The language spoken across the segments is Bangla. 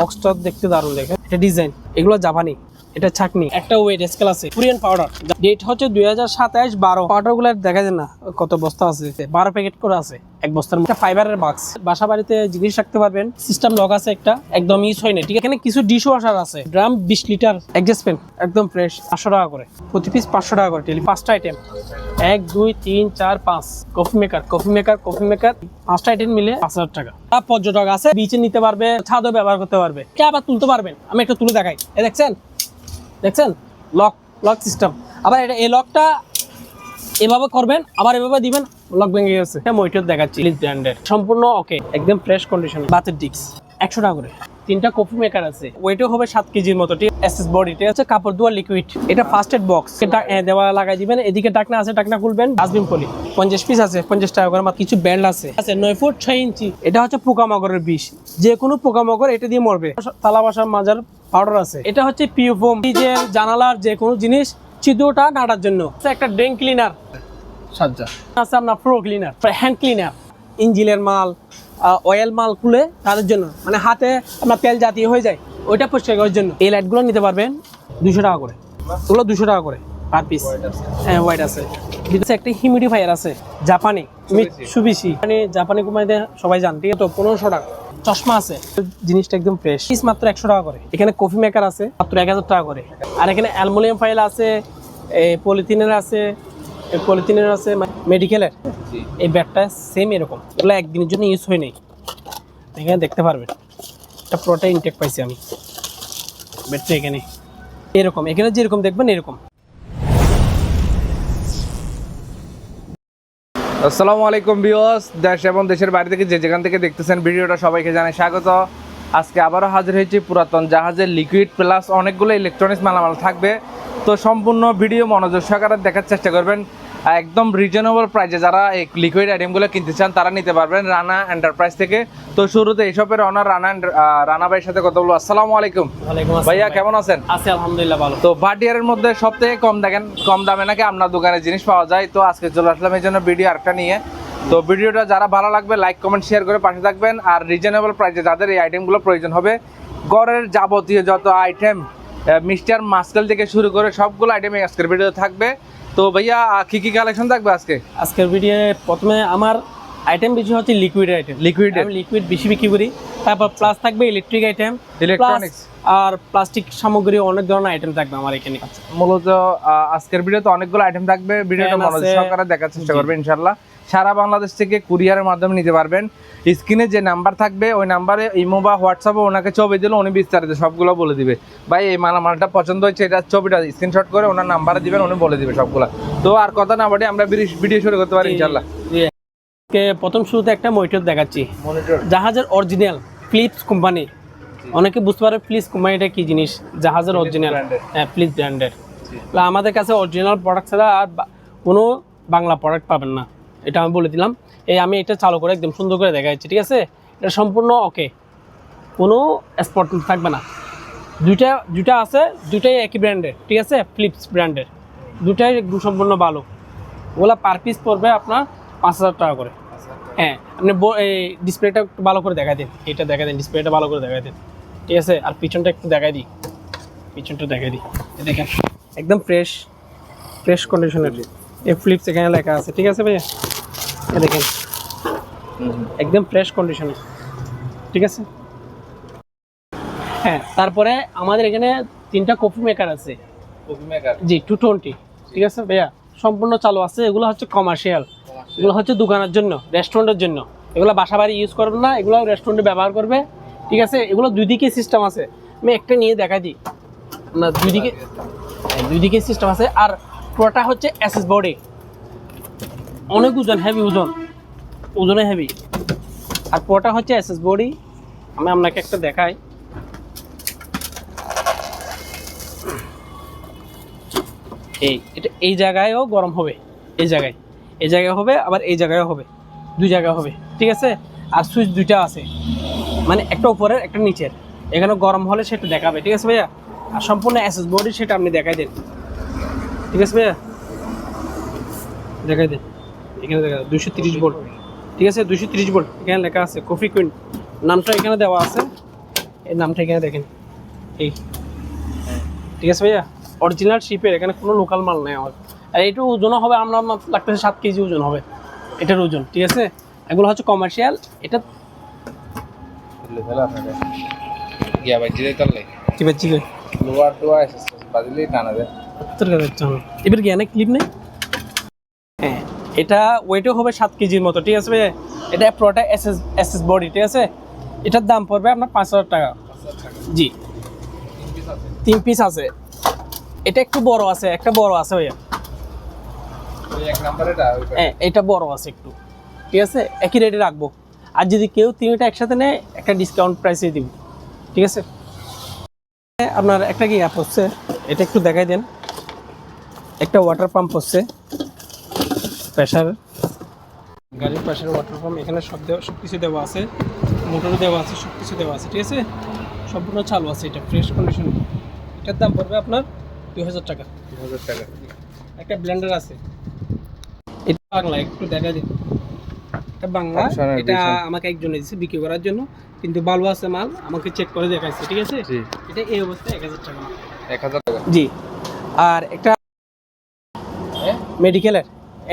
বক্সটা দেখতে দারুণ, দেখে এটা ডিজাইন, এগুলো জাপানি, এটা ছাকনি, একটা ওয়েট স্কেল আছে, কোরিয়ান পাউডার, ডেট হচ্ছে 2027-12। পাউডার গুলো দেখা যায় না কত বস্তা আছে, 12 প্যাকেট করে আছে এক বস্তার মধ্যে। ফাইবারের বাক্স, বাসা বাড়িতে জিনিস রাখতে পারবেন। সিস্টেম লক আছে একটা, একদম ইউজ হয় না। ঠিক আছে, এখানে কিছু ডিশ ওয়াশার আছে, ড্রাম 20 লিটার, অ্যাডজাস্টমেন্ট একদম ফ্রেশ, 500 টাকা করে প্রতি পিস, 500 টাকা করে ডেলি। 5টা আইটেম, 1 2 3 4 5। কফি মেকার 5টা আইটেম মিলে 5000 টাকা। পর্যটক আছে, বিচে নিতে পারবে, ছাদও ব্যবহার করতে পারবে, কে আবার তুলতে পারবেন। আমি একটা তুলে দেখাই, দেখছেন লক সিস্টেম। আবার এটা এই লকটা এভাবে করবেন, আবার এভাবে দিবেন, লক ভেঙে গেছে। এটা মইটর দেখাচ্ছি, লিজ ব্র্যান্ডের, সম্পূর্ণ ওকে, একদম ফ্রেশ কন্ডিশন। বাতের ডিক্স 100 টাকা করে। 3টা কফি মেকার আছে, ওয়েটও হবে 7 কেজির মতো। ঠিক এসএস বডি, এটা হচ্ছে কাপড় ধোয়া লিকুইড। এটা ফার্স্ট এড বক্স, এটা দেওয়া লাগাই দিবেন। এদিকে টাকনা আছে, টাকনা খুলবেন। ডাস্টবিন পলি 50 পিস আছে, 50 টাকা করে। কিছু বেল্ট আছে 9 ফুট 6 ইঞ্চি। এটা হচ্ছে পোকামাকড়ের বিষ, যে কোনো পোকামাকড় এটা দিয়ে মরবে। তালা বাসার মাজার পাউডার আছে। এটা হচ্ছে পিও ফোম, যে জানালার যে কোনো জিনিস ছিদ্রটা নাড়ার জন্য। একটা ড্রেন ক্লিনার সাজ্জা আছে, আপনার ফ্লোর ক্লিনার, হ্যান্ড ক্লিনার, ইঞ্জিনের মাল, অয়েল মাল খুলে তাদের জন্য, মানে হাতে আপনার তেল জাতীয় হয়ে যায়, ওইটা পরিষ্কার করার জন্য। এই লাইটগুলো নিতে পারবেন 200 টাকা করে, ওগুলো 200 টাকা করে পার পিস। হ্যাঁ, হোয়াইট আছে। ভিতরে একটা হিউমিডিফায়ার আছে, জাপানি মিৎসুবিশি, মানে জাপানি কোম্পানিতে সবাই জান। ঠিক আছে, তো 1500 টাকা। চশমা আছে, জিনিসটা একদম ফ্রেশ, পিস মাত্র 100 টাকা করে। এখানে কফি মেকার আছে মাত্র 1000 টাকা করে। আর এখানে অ্যালুমিনিয়াম ফাইল আছে, পলিথিনের আছে, মেডিকেলের। এই ব্যাগটা সেম এরকম, এগুলো একদিনের জন্য ইউজ হয় নাই। এখানে দেখতে পারবেন, এটা পুরোটা ইনটেক পাইছি আমি। ব্যাগটা এখানে এরকম, এখানে যেরকম দেখবেন এরকম। আসসালামু আলাইকুম ভিউয়ার্স, দেশ এবং দেশের বাইরে থেকে যে যেখান থেকে দেখতেছেন ভিডিওটা, সবাইকে জানাই স্বাগত। আজকে আবারও হাজির হয়েছি পুরাতন জাহাজের লিকুইড প্লাস অনেকগুলো ইলেকট্রনিক্স মালামাল থাকবে। তো সম্পূর্ণ ভিডিও মনোযোগ সহকারে দেখার চেষ্টা করবেন। একদম রিজনেবল প্রাইসে যারা এই লিকুইড আইটেমগুলো কিনতে চান তারা নিতে পারবেন রানা এন্টারপ্রাইজ থেকে। তো শুরুতে এই শপের অনার রানা ভাইয়ের সাথে কথা বলবো। আসসালামু আলাইকুম। ভাইয়া কেমন আছেন? আছি আলহামদুলিল্লাহ, ভালো। তো ভাটিয়ারের মধ্যে সবথেকে কম দামে নাকি আপনার দোকানে জিনিস পাওয়া যায়। তো আজকে চলে আসলাম এই জন্য ভিডিও আরেকটা নিয়ে। তো ভিডিওটা যারা ভালো লাগবে লাইক কমেন্ট শেয়ার করে পাশে থাকবেন। আর রিজনেবল প্রাইসে যাদের এই আইটেমগুলো প্রয়োজন হবে, ঘরের যাবতীয় যত আইটেম, মিস্টার মাস্কেল থেকে শুরু করে সবগুলো আইটেম আজকের ভিডিও থাকবে। তো ভাইয়া কি কালেকশন থাকবে আজকের ভিডিও? প্রথমে আমার আইটেম বেশি হচ্ছে লিকুইড আইটেম, আমি লিকুইড বেশি বিক্রি করি। তারপর প্লাস থাকবে ইলেকট্রিক আইটেম, ইলেকট্রনিক্স আর প্লাস্টিক সামগ্রী, অনেক ধরনের আইটেম থাকবে আমার এখানে। মূলত আজকের ভিডিওতে অনেকগুলো আইটেম থাকবে, ভিডিওটা মনোযোগ সহকারে দেখার চেষ্টা করবেন ইনশাআল্লাহ। সারা বাংলাদেশ থেকে কুরিয়ারের মাধ্যমে নিতে পারবেন। স্ক্রিনে যে নাম্বার থাকবে ওই নাম্বারে ইমো বা হোয়াটসঅ্যাপে ওনাকে ছবি দিলে উনি বিস্তারিত সবগুলো বলে দিবে। ভাই এই মালটা পছন্দ হয়েছে, এটা ছবিটা স্ক্রিনশট করে ওনার নাম্বারে দিবেন, উনি বলে দিবে সবগুলো। তো আর কথা না বলে আমরা ভিডিও শুরু করতে পারি ইনশাআল্লাহ। প্রথম শুরুতে একটা মনিটর দেখাচ্ছি, জাহাজের অরিজিনাল, ফিলিপস কোম্পানি। অনেকে বুঝতে পারে ফিলিপস কোম্পানিটা কি জিনিস, জাহাজের অরিজিনাল, হ্যাঁ ফিলিপস ব্র্যান্ডের। আমাদের কাছে অরিজিনাল প্রোডাক্ট ছাড়া আর কোনো বাংলা প্রোডাক্ট পাবেন না, এটা আমি বলে দিলাম। আমি এটা চালু করে একদম সুন্দর করে দেখা যাচ্ছে, ঠিক আছে? এটা সম্পূর্ণ ওকে, কোনো স্পট থাকবে না। দুইটা আছে, দুটাই একই ব্র্যান্ডের, ঠিক আছে? ফিলিপস ব্র্যান্ডের দুটাই একদম সম্পূর্ণ ভালো। ওগুলা পার পিস পড়বে আপনার 5000 টাকা করে। হ্যাঁ, আপনি এই ডিসপ্লেটা একটু ভালো করে দেখাই দিন, এটা দেখাই দিন, ডিসপ্লেটা ভালো করে দেখাই দিন, ঠিক আছে? আর পিছনটা একটু দেখাই দিই, দেখেন একদম ফ্রেশ কন্ডিশনের। এই ফিলিপস এখানে লেখা আছে, ঠিক আছে ভাইয়া? দেখেন একদম ফ্রেশ কন্ডিশনে, ঠিক আছে? হ্যাঁ, তারপরে আমাদের এখানে 3টা কফি মেকার আছে, জি 220, ঠিক আছে ভাইয়া? সম্পূর্ণ চালু আছে। এগুলো হচ্ছে কমার্শিয়াল, এগুলো হচ্ছে দোকানের জন্য, রেস্টুরেন্টের জন্য। এগুলো বাসা বাড়ি ইউজ করবেন না, এগুলো রেস্টুরেন্টে ব্যবহার করবে, ঠিক আছে? এগুলো দুই দিকে সিস্টেম আছে, আমি একটা নিয়ে দেখাই দিই না। দুই দিকে সিস্টেম আছে। আর পুরোটা হচ্ছে এসএস বডি, অনেক ওজন, হেভি ওজনে হেভি। আর পুরোটা হচ্ছে এসএস বডি। আমি আপনাকে একটা দেখাই, এটা এই জায়গায়ও গরম হবে, এই জায়গায় হবে, আবার এই জায়গায় হবে, দুই জায়গায় হবে, ঠিক আছে? আর সুইচ দুইটা আছে, মানে একটা উপরের একটা নিচের। এখানে গরম হলে সেটা দেখাবে, ঠিক আছে ভাইয়া? আর সম্পূর্ণ এসএস বডি, সেটা আপনি দেখাই দেন, ঠিক আছে ভাইয়া? দেখাই দেন, এখানে দেখা 230 ভোল্ট, ঠিক আছে? 230 ভোল্ট এখানে লেখা আছে। কফি কুইন নামটা এখানে দেওয়া আছে, এর নামটা এখানে দেখেন, এই ঠিক আছে ভাইয়া, অরিজিনাল শিপের, এখানে কোনো লোকাল মাল নেই আমার। আর এইটু ওজন হবে আমরা লাগতেছে 7 কেজি ওজন হবে এটার ওজন, ঠিক আছে। এগুলো হচ্ছে কমার্শিয়াল। এটা গিয়া ভাই জিরে তালে কি বাচ্চি গে লোয়ার টোয়া বাজলি টানা দে তোর কাছে চল এবার জ্ঞানে ক্লিপ নেই। হ্যাঁ, এটা ওয়েটও হবে 7 কেজির মতো, ঠিক আছে ভাইয়া। এটা প্রোটা এসএস বডি, ঠিক আছে। এটার দাম পড়বে আপনার 5,000 টাকা। জি, 3 পিস আছে। এটা একটু বড় আছে, একটা বড় আছে ভাইয়া। ওই এক নম্বরেটা হ্যাঁ, এটা বড় আছে একটু, ঠিক আছে। একই রেটে রাখবো। আর যদি কেউ তিনটা একসাথে নেয় একটা ডিসকাউন্ট প্রাইসে দিব, ঠিক আছে। আপনার একটা কি অ্যাপ হচ্ছে, এটা একটু দেখাই দেন। একটা ওয়াটার পাম্প হচ্ছে, প্রেশার, গাড়ির প্রেশার ওয়াটার পাম্প। এখানে সব কিছু দেওয়া আছে, মোটর দেওয়া আছে, সব কিছু দেওয়া আছে, ঠিক আছে। সম্পূর্ণ চালু আছে, এটা ফ্রেশ কন্ডিশন। এটার দাম পড়বে আপনার 2000 টাকা। 2000 টাকা। একটা ব্লেন্ডার আছে, এটা বাংলা, একটু দেখা দিন। এটা বাংলা, Optional এটা edition। আমাকে একজন দিয়েছে বিক্রি করার জন্য, কিন্তু ভালো আছে মাল, আমাকে চেক করে দেখাইছে, ঠিক আছে। জি, এটা এই অবস্থায় 1000 টাকা। 1000 টাকা। জি। আর একটা মেডিকেলের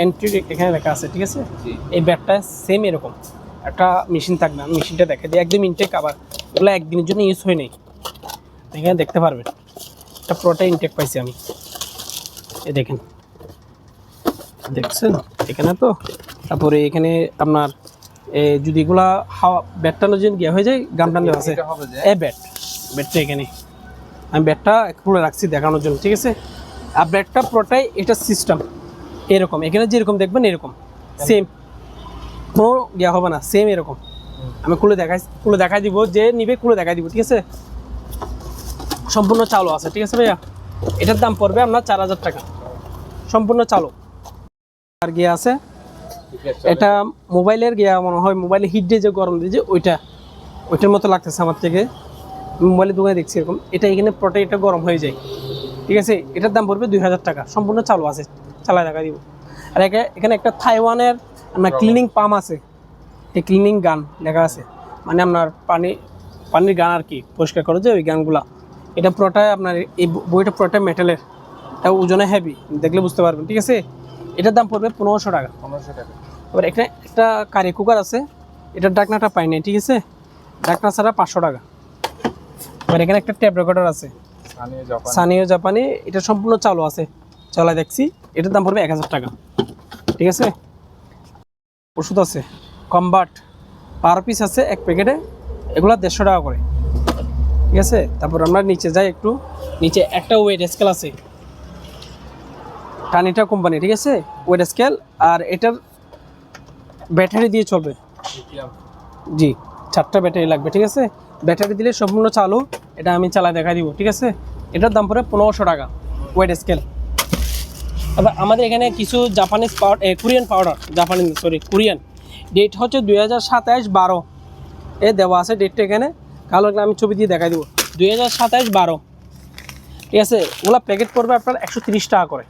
এন্ট্রি এখানে লেখা আছে, ঠিক আছে। জি, এই ব্যাগটা সেম এরকম একটা মেশিন থাকবে, আমি মেশিনটা দেখা দিই, একদম ইনটেক। আবার এগুলো একদিনের জন্য ইউজ হয় নাই, এখানে দেখতে পারবেন। এটা পুরোটা ইনটেক পাইছি আমি, এই দেখেন, দেখছেন এখানে তো। তারপরে এখানে আপনার যদি এগুলা হাওয়া ব্যাটটা নজন গিয়ে হয়ে যায়, গামটান দেওয়া আছে। এটা হবে যে এই ব্যাটটা এখানে আমি ব্যাটটা খুলে রাখছি দেখানোর জন্য, ঠিক আছে। আর ব্যাটটা পুরোটাই এটা সিস্টেম এরকম, এখানে যেরকম দেখবেন এরকম সেম, কোনো ইয়া হবে না, সেম এরকম। আমি খুলে দেখাই দিব, যে নিবে খুলে দেখাই দিব, ঠিক আছে। সম্পূর্ণ চালু আছে, ঠিক আছে ভাইয়া। এটার দাম পড়বে আপনার 4000 টাকা, সম্পূর্ণ চালু। আর গিয়া আছে, এটা মোবাইলের গিয়া মনে হয়, মোবাইলে হিট দিয়ে যে গরম দিয়ে যে ওইটার মতো লাগতেছে আমার থেকে। মোবাইলের দোকানে দেখছি এরকম, এটা এখানে পুরোটাই এটা গরম হয়ে যায়, ঠিক আছে। এটার দাম পড়বে 2000 টাকা, সম্পূর্ণ চালু আছে, চালায় দেখা দিব। আর এখানে একটা থাইওয়ানের আপনার ক্লিনিং পাম্প আছে, এই ক্লিনিং গান লেখা আছে, মানে আপনার পানির গান আর কি, পরিষ্কার করে যে ওই গানগুলা। এটা পুরোটাই আপনার, এই বইটা পুরোটা মেটালের, এটা ওজনে হেভি, দেখলে বুঝতে পারবেন, ঠিক আছে। এটার দাম পড়বে 1500 টাকা। 1500 টাকা। এবার এখানে একটা কারি কুকার আছে, এটার ডাকনাটা পাই নাই, ঠিক আছে। ডাকনা ছাড়া 500 টাকা। এবার এখানে একটা ট্যাপ রেকর্ডার আছে, সানিও জাপানি, এটা সম্পূর্ণ চালু আছে, চালায় দেখছি। এটার দাম পড়বে 1000 টাকা, ঠিক আছে। ওষুধ আছে, কম্বাট পার পিস আছে এক প্যাকেটে, এগুলো 150 টাকা করে, ঠিক আছে। তারপর আমরা নিচে যাই একটু, নিচে একটা ওয়েট স্কেল আছে, টানিটা কোম্পানি, ঠিক আছে, ওয়েট স্কেল। আর এটার ব্যাটারি দিয়ে চলবে, জি, 4টা ব্যাটারি লাগবে, ঠিক আছে। ব্যাটারি দিলে সম্পূর্ণ চালু, এটা আমি চালায় দেখা দিব, ঠিক আছে। এটার দাম পড়ে 1500 টাকা, ওয়েট স্কেল। আবার আমাদের এখানে কিছু Japanese Korean powder, Korean, date হচ্ছে 2027-12 এ দেওয়া আছে ডেটটা এখানে, কালো আমি ছবি দিয়ে দেখাই দিব। 2027-12, ঠিক আছে। ওগুলো প্যাকেট পড়বে আপনার 130 টাকা করে।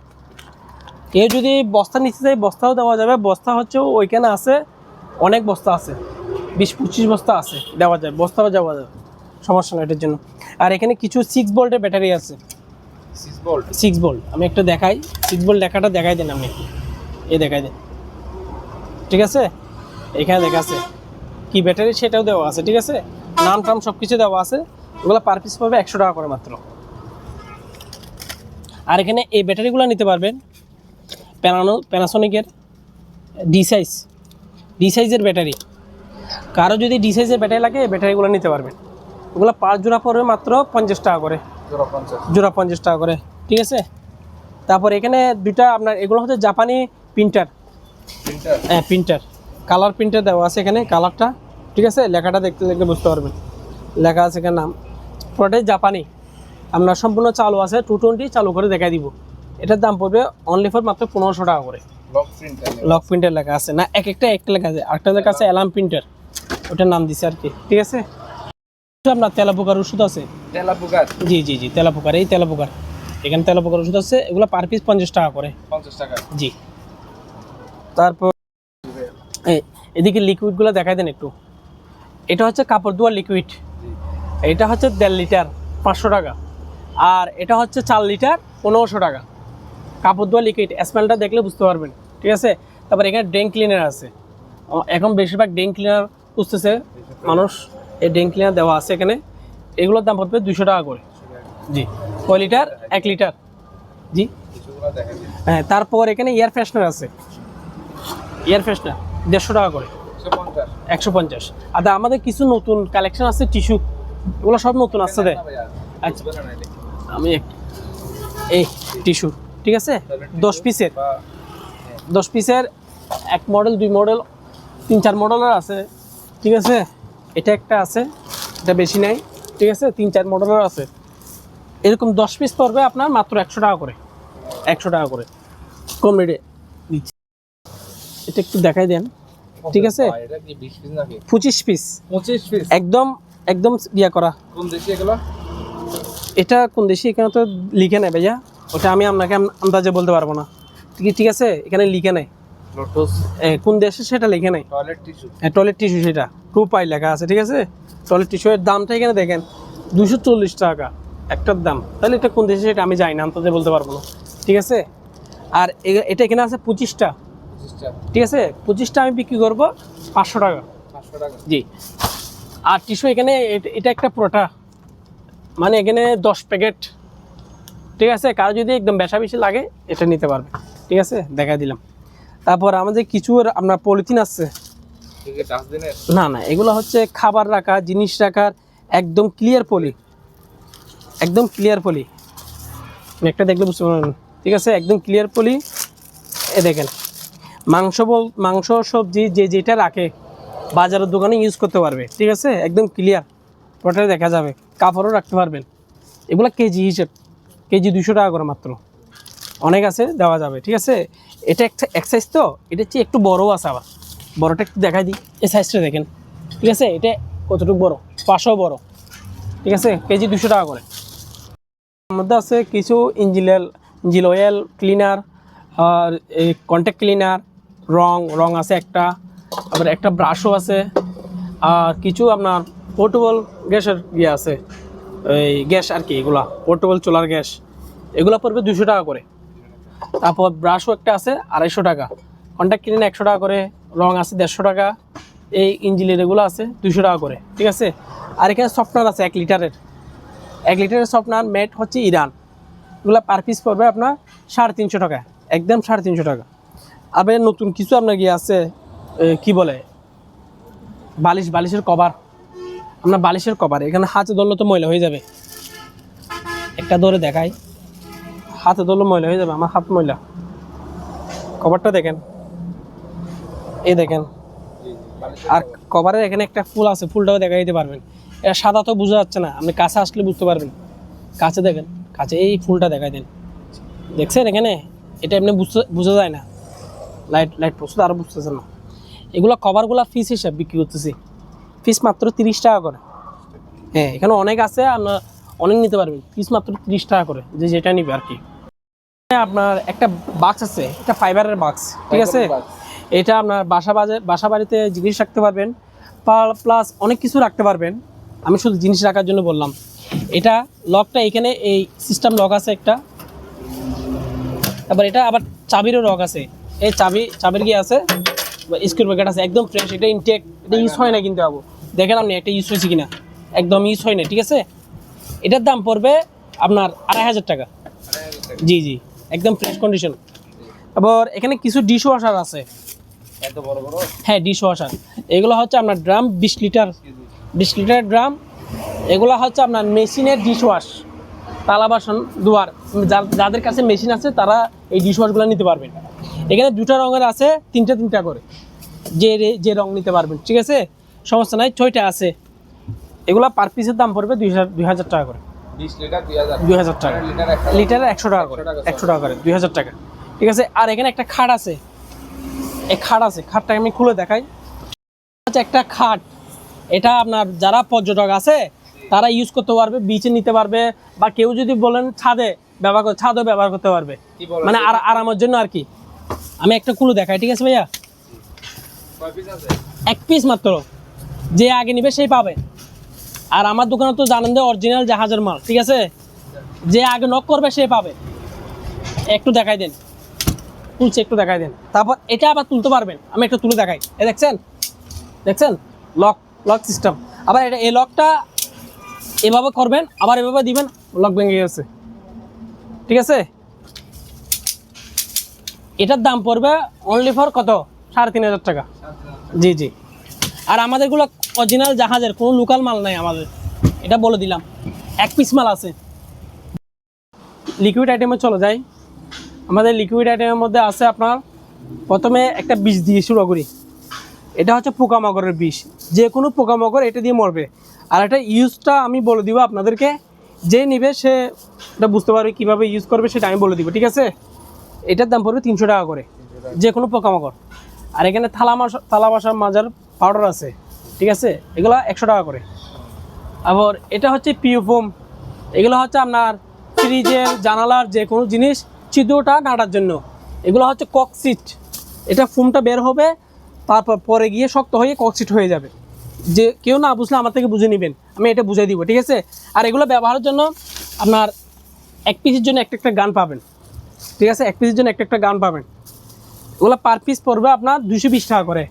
কেউ যদি বস্তা নিতে চাই, বস্তাও দেওয়া যাবে। বস্তা হচ্ছে ওইখানে আছে, অনেক বস্তা আছে, 20-25 বস্তা আছে, দেওয়া যায়, বস্তাও দেওয়া যাবে, সমস্যা নেই এটার জন্য। আর এখানে কিছু 6 ভোল্টের ব্যাটারি আছে, 6 ভোল্ট। আমি একটা দেখাই, 6 ভোল্ট লেখাটা দেখাই দেন, আপনি দেখাই দেন, ঠিক আছে। এখানে দেখা আছে কি ব্যাটারি, সেটাও দেওয়া আছে, ঠিক আছে। নাম টাম সব কিছু দেওয়া আছে। ওগুলো পার পিস পাবে 100 টাকা করে মাত্র। আর এখানে এই ব্যাটারিগুলো নিতে পারবেন প্যানাসোনিকের ডি সাইজের ব্যাটারি। কারো যদি ডি সাইজের ব্যাটারি লাগে, এই ব্যাটারিগুলো নিতে পারবেন। ওগুলো 5 জোড়া পড়বে মাত্র 50 টাকা করে, জোড়া 50 টাকা করে, ঠিক আছে। তারপর এখানে দুইটা আপনার, এগুলো হচ্ছে জাপানি প্রিন্টার, হ্যাঁ প্রিন্টার, কালার প্রিন্টার দেওয়া আছে এখানে, কালারটা, ঠিক আছে। লেখাটা দেখলে বুঝতে পারবেন, লেখা আছে এখানে নাম, পুরোটাই জাপানি। আপনার সম্পূর্ণ চালু আছে, 220 চালু করে দেখাই দিব। এটার দাম পড়বে অনলি ফর মাত্র 1500 টাকা করে। লক প্রিন্টার লেখা আছে না, একটা লেখা আছে, আরেকটা লেখা আছে অ্যালার্ম প্রিন্টার, ওটার নাম দিছে আর কি, ঠিক আছে। আপনার তেলাপোকার ওষুধ আছে, জি তেলাপোকার, এই তেলাপোকার, এখানে তেলাপোকার ওষুধ আছে। এগুলো পার পিস 50 টাকা করে, 50 টাকা, জি। তারপর এদিকে লিকুইডগুলো দেখাই দেন একটু। এটা হচ্ছে কাপড় ধোয়ার লিকুইড, এটা হচ্ছে 1.5 লিটার 500 টাকা, আর এটা হচ্ছে 4 লিটার 1500 টাকা। কাপড় ধোয়া লিকুইড, স্মেলটা দেখলে বুঝতে পারবেন, ঠিক আছে। তারপর এখানে ড্রেন ক্লিনার আছে, এখন বেশিরভাগ ড্রেন ক্লিনার খুঁজতেছে মানুষ, এই ড্রেন ক্লিনার দেওয়া আছে এখানে। এগুলোর দাম পড়বে 200 টাকা করে। জি, কয় লিটার? 1 লিটার। জি হ্যাঁ। তারপর এখানে এয়ার ফ্রেশনার আছে, এয়ার ফ্রেশনার 150 টাকা করে, 150। আর আমাদের কিছু নতুন কালেকশন আছে টিস্যু, এগুলো সব নতুন আসছে দে। আচ্ছা, আমি এই টিস্যু, ঠিক আছে, 10 পিসের 1 মডেল 2 মডেল 3-4 মডেলের আছে, ঠিক আছে। এটা একটা আছে, এটা বেশি নাই, ঠিক আছে, 3-4 মডেলের আছে। এরকম 10 পিস পড়বে আপনার মাত্র 100 টাকা করে, 100 টাকা করে কম রেটে দিচ্ছি। এটা একটু দেখাই দেন, ঠিক আছে। 25 পিস, একদম একদম ইয়া করা। কোন দেশে এগুলো? এটা কোন দেশে এখানে তো লিখে নেই ভাইয়া, ওটা আমি আপনাকে আন্দাজে বলতে পারবো না, ঠিক আছে। এখানে লিখে নেই লোটাস, কোন দেশে সেটা লিখে নেই। টয়লেট টিস্যু, টয়লেট টিস্যু, সেটা 2 পাই লেখা আছে, ঠিক আছে। টয়লেট টিস্যু এর দামটা এখানে দেখেন 240 টাকা একটার দাম। তাহলে এটা কোন দেশে সেটা আমি জানি না, আন্দাজে বলতে পারবো না, ঠিক আছে। আর এটা এখানে আছে 25টা, ঠিক আছে। 25টা আমি বিক্রি করবো 500 টাকা। জি। আর টিস্যু এখানে এটা একটা পুরোটা, মানে এখানে 10 প্যাকেট, ঠিক আছে। কারো যদি একদম বেশা বেশি লাগে এটা নিতে পারবে, ঠিক আছে, দেখা দিলাম। তারপর আমাদের কিছু আপনার পলিথিন আছে, না না, এগুলো হচ্ছে খাবার রাখা, জিনিস রাখার একদম ক্লিয়ার পলি, একদম ক্লিয়ার পলি, একটা দেখলে বুঝতে পারবেন, ঠিক আছে, একদম ক্লিয়ার পলি। এ দেখেন, মাংস সবজি যেটা রাখে বাজারের দোকানে ইউজ করতে পারবে, ঠিক আছে, একদম ক্লিয়ার, ওটা দেখা যাবে। কাপড়ও রাখতে পারবেন। এগুলো কেজি হিসেব, কেজি 200 টাকা করে মাত্র, অনেক আছে, দেওয়া যাবে, ঠিক আছে। এটা একটা এক সাইজ, তো এটা হচ্ছে একটু বড়ও আছে, আবার বড়টা একটু দেখাই দিই। এই সাইজটা দেখেন, ঠিক আছে, এটা কতটুকু বড়, 500 বড়, ঠিক আছে, কেজি 200 টাকা করে। এর মধ্যে আছে কিছু ইঞ্জিন অয়েল ক্লিনার, আর এই কন্ট্যাক্ট ক্লিনার, রং আছে একটা, আবার একটা ব্রাশও আছে, আর কিছু আপনার পোর্টেবল গ্যাসের ইয়ে আছে, এই গ্যাস আর কি, এগুলা পোর্টেবল চুলার গ্যাস, এগুলো পড়বে 200 টাকা করে। তারপর ব্রাশও একটা আছে 250 টাকা, কন্ট্যাক্ট ক্লিনার 100 টাকা করে, রং আছে 150 টাকা, এই ইঞ্জিনের এগুলো আছে 200 টাকা করে, ঠিক আছে। আর এখানে সফটনার আছে 1 লিটারের, 1 লিটারের সফটনার মেড হচ্ছে ইরান, এগুলো পার পিস পড়বে আপনার 350 টাকা, একদম 350 টাকা। আবার নতুন কিছু আপনার গিয়ে আছে, কি বলে, বালিশের কভার, আপনার বালিশের কভার, এখানে হাতে ধরলে তো ময়লা হয়ে যাবে, একটা ধরে দেখাই, হাতে ধরলে ময়লা হয়ে যাবে, আমার হাত ময়লা। কভারটা দেখেন, এই দেখেন, আর কভারের এখানে একটা ফুল আছে, ফুলটাও দেখা দিতে পারবেন। এটা সাদা তো বোঝা যাচ্ছে না, আপনি কাছে আসলে বুঝতে পারবেন। কাছে দেখেন, কাছে এই ফুলটা দেখাই দেন, দেখছেন এখানে, এটা এমনি বোঝা যায় না, লাইট প্রস্তুত আরও বুঝতেছেন না। এগুলো কভারগুলো পিস হিসাব বিক্রি করতেছি, পিস মাত্র 30 টাকা করে। হ্যাঁ, এখানে অনেক আছে, আপনার অনেক নিতে পারবেন, পিস মাত্র 30 টাকা করে, যেটা নিবে আর কি। আপনার একটা বাক্স আছে, এটা ফাইবারের বাক্স, ঠিক আছে। এটা আপনার বাসা বাড়িতে জিনিস রাখতে পারবেন, প্লাস অনেক কিছু রাখতে পারবেন। আমি শুধু জিনিস রাখার জন্য বললাম। এটা লকটা এখানে এই সিস্টেম লক আছে একটা, তারপর এটা আবার চাবিরও লক আছে, এই চাবির কি আছে, স্ক্রু ব্রেকার আছে, একদম ফ্রেশ, এটা ইনটেক, এটা ইউজ হয় না কিন্তু বাবু, দেখেন আপনি একটা ইউজ হয়েছে কিনা, একদম ইউজ হয় না, ঠিক আছে। এটার দাম পড়বে আপনার 2500 টাকা। জি, একদম ফ্রেশ কন্ডিশন। আবার এখানে কিছু ডিশ ওয়াশার আছে, হ্যাঁ, ডিশ ওয়াশার, এগুলো হচ্ছে আপনার ড্রাম 20 লিটার ড্রাম, এগুলো হচ্ছে আপনার মেশিনের ডিশ ওয়াশ, তালা বাসন ধোয়ার, যাদের কাছে মেশিন আছে তারা এই ডিশ ওয়াশগুলো নিতে পারবেন। এখানে 2টা রঙের আছে, 3টা করে, যে রং নিতে পারবেন, ঠিক আছে, সমস্যা নাই, 6টা আছে। এগুলা পার পিসের দাম পড়বে 2000 টাকা করে, 2000 টাকা, লিটারে 100 টাকা করে, 100 টাকা করে, 2000 টাকা, ঠিক আছে। আর এখানে একটা খাট আছে, খাটটা আমি খুলে দেখাই। আচ্ছা, একটা খাট, এটা আপনার যারা পর্যটক আছে তারা ইউজ করতে পারবে, বিচে নিতে পারবে, বা কেউ যদি বলেন ছাদেও ব্যবহার করতে পারবে, মানে আরামের জন্য আর কি। আমি একটা খুলে দেখাই, ঠিক আছে ভাইয়া, 1 পিস মাত্র, যে আগে নিবে সেই পাবে, আর আমার দোকানে তো জানেন যে অরিজিনাল জাহাজের মাল, ঠিক আছে? যে আগে নক করবে সে পাবে। একটু দেখাই দেন, তুলছে একটু দেখাই দেন। তারপর এটা আবার তুলতে পারবেন, আমি একটু তুলে দেখাই। এ দেখছেন, দেখছেন লক, লক সিস্টেম। আবার এটা এই লকটা এভাবে করবেন, আবার এভাবে দিবেন, লক ভেঙে গেছে, ঠিক আছে? এটার দাম পড়বে অনলি ফর কত, 3500 টাকা। জি জি। আর আমাদেরগুলো অরিজিনাল জাহাজের, কোনো লোকাল মাল নাই আমাদের, এটা বলে দিলাম। এক পিস মাল আছে। লিকুইড আইটেমে চলে যাই। আমাদের লিকুইড আইটেমের মধ্যে আছে আপনার, প্রথমে একটা বিষ দিয়ে শুরু করি। এটা হচ্ছে পোকামাকড়ের বিষ, যে কোনো পোকামাকড় এটা দিয়ে মরবে। আর এটা ইউজটা আমি বলে দিব আপনাদেরকে, যে নিবে সে এটা বুঝতে পারবে কীভাবে ইউজ করবে, সেটা আমি বলে দিব, ঠিক আছে? এটার দাম পড়বে 300 টাকা করে, যে কোনো পোকামাকড়। আর এখানে থালা বাসা মাজার পাউডার আছে, ঠিক আছে? এগুলো 100 টাকা করে। আবার এটা হচ্ছে পিওফোম, এগুলো হচ্ছে আপনার ফ্রিজের জানালার যে কোনো জিনিস ছিদ্রটা নাটার জন্য। এগুলো হচ্ছে ককসিট, এটা ফোমটা বের হবে, তারপর পরে গিয়ে শক্ত হয়ে ককসিট হয়ে যাবে। যে কেউ না বুঝলে আমার থেকে বুঝে নেবেন, আমি এটা বুঝাই দিব, ঠিক আছে? আর এগুলো ব্যবহারের জন্য আপনার এক পিসের জন্য একটা একটা গান পাবেন, ঠিক আছে? এক পিসের জন্য একটা একটা গান পাবেন। ওগুলো পার পিস পড়বে আপনার 220 টাকা করে।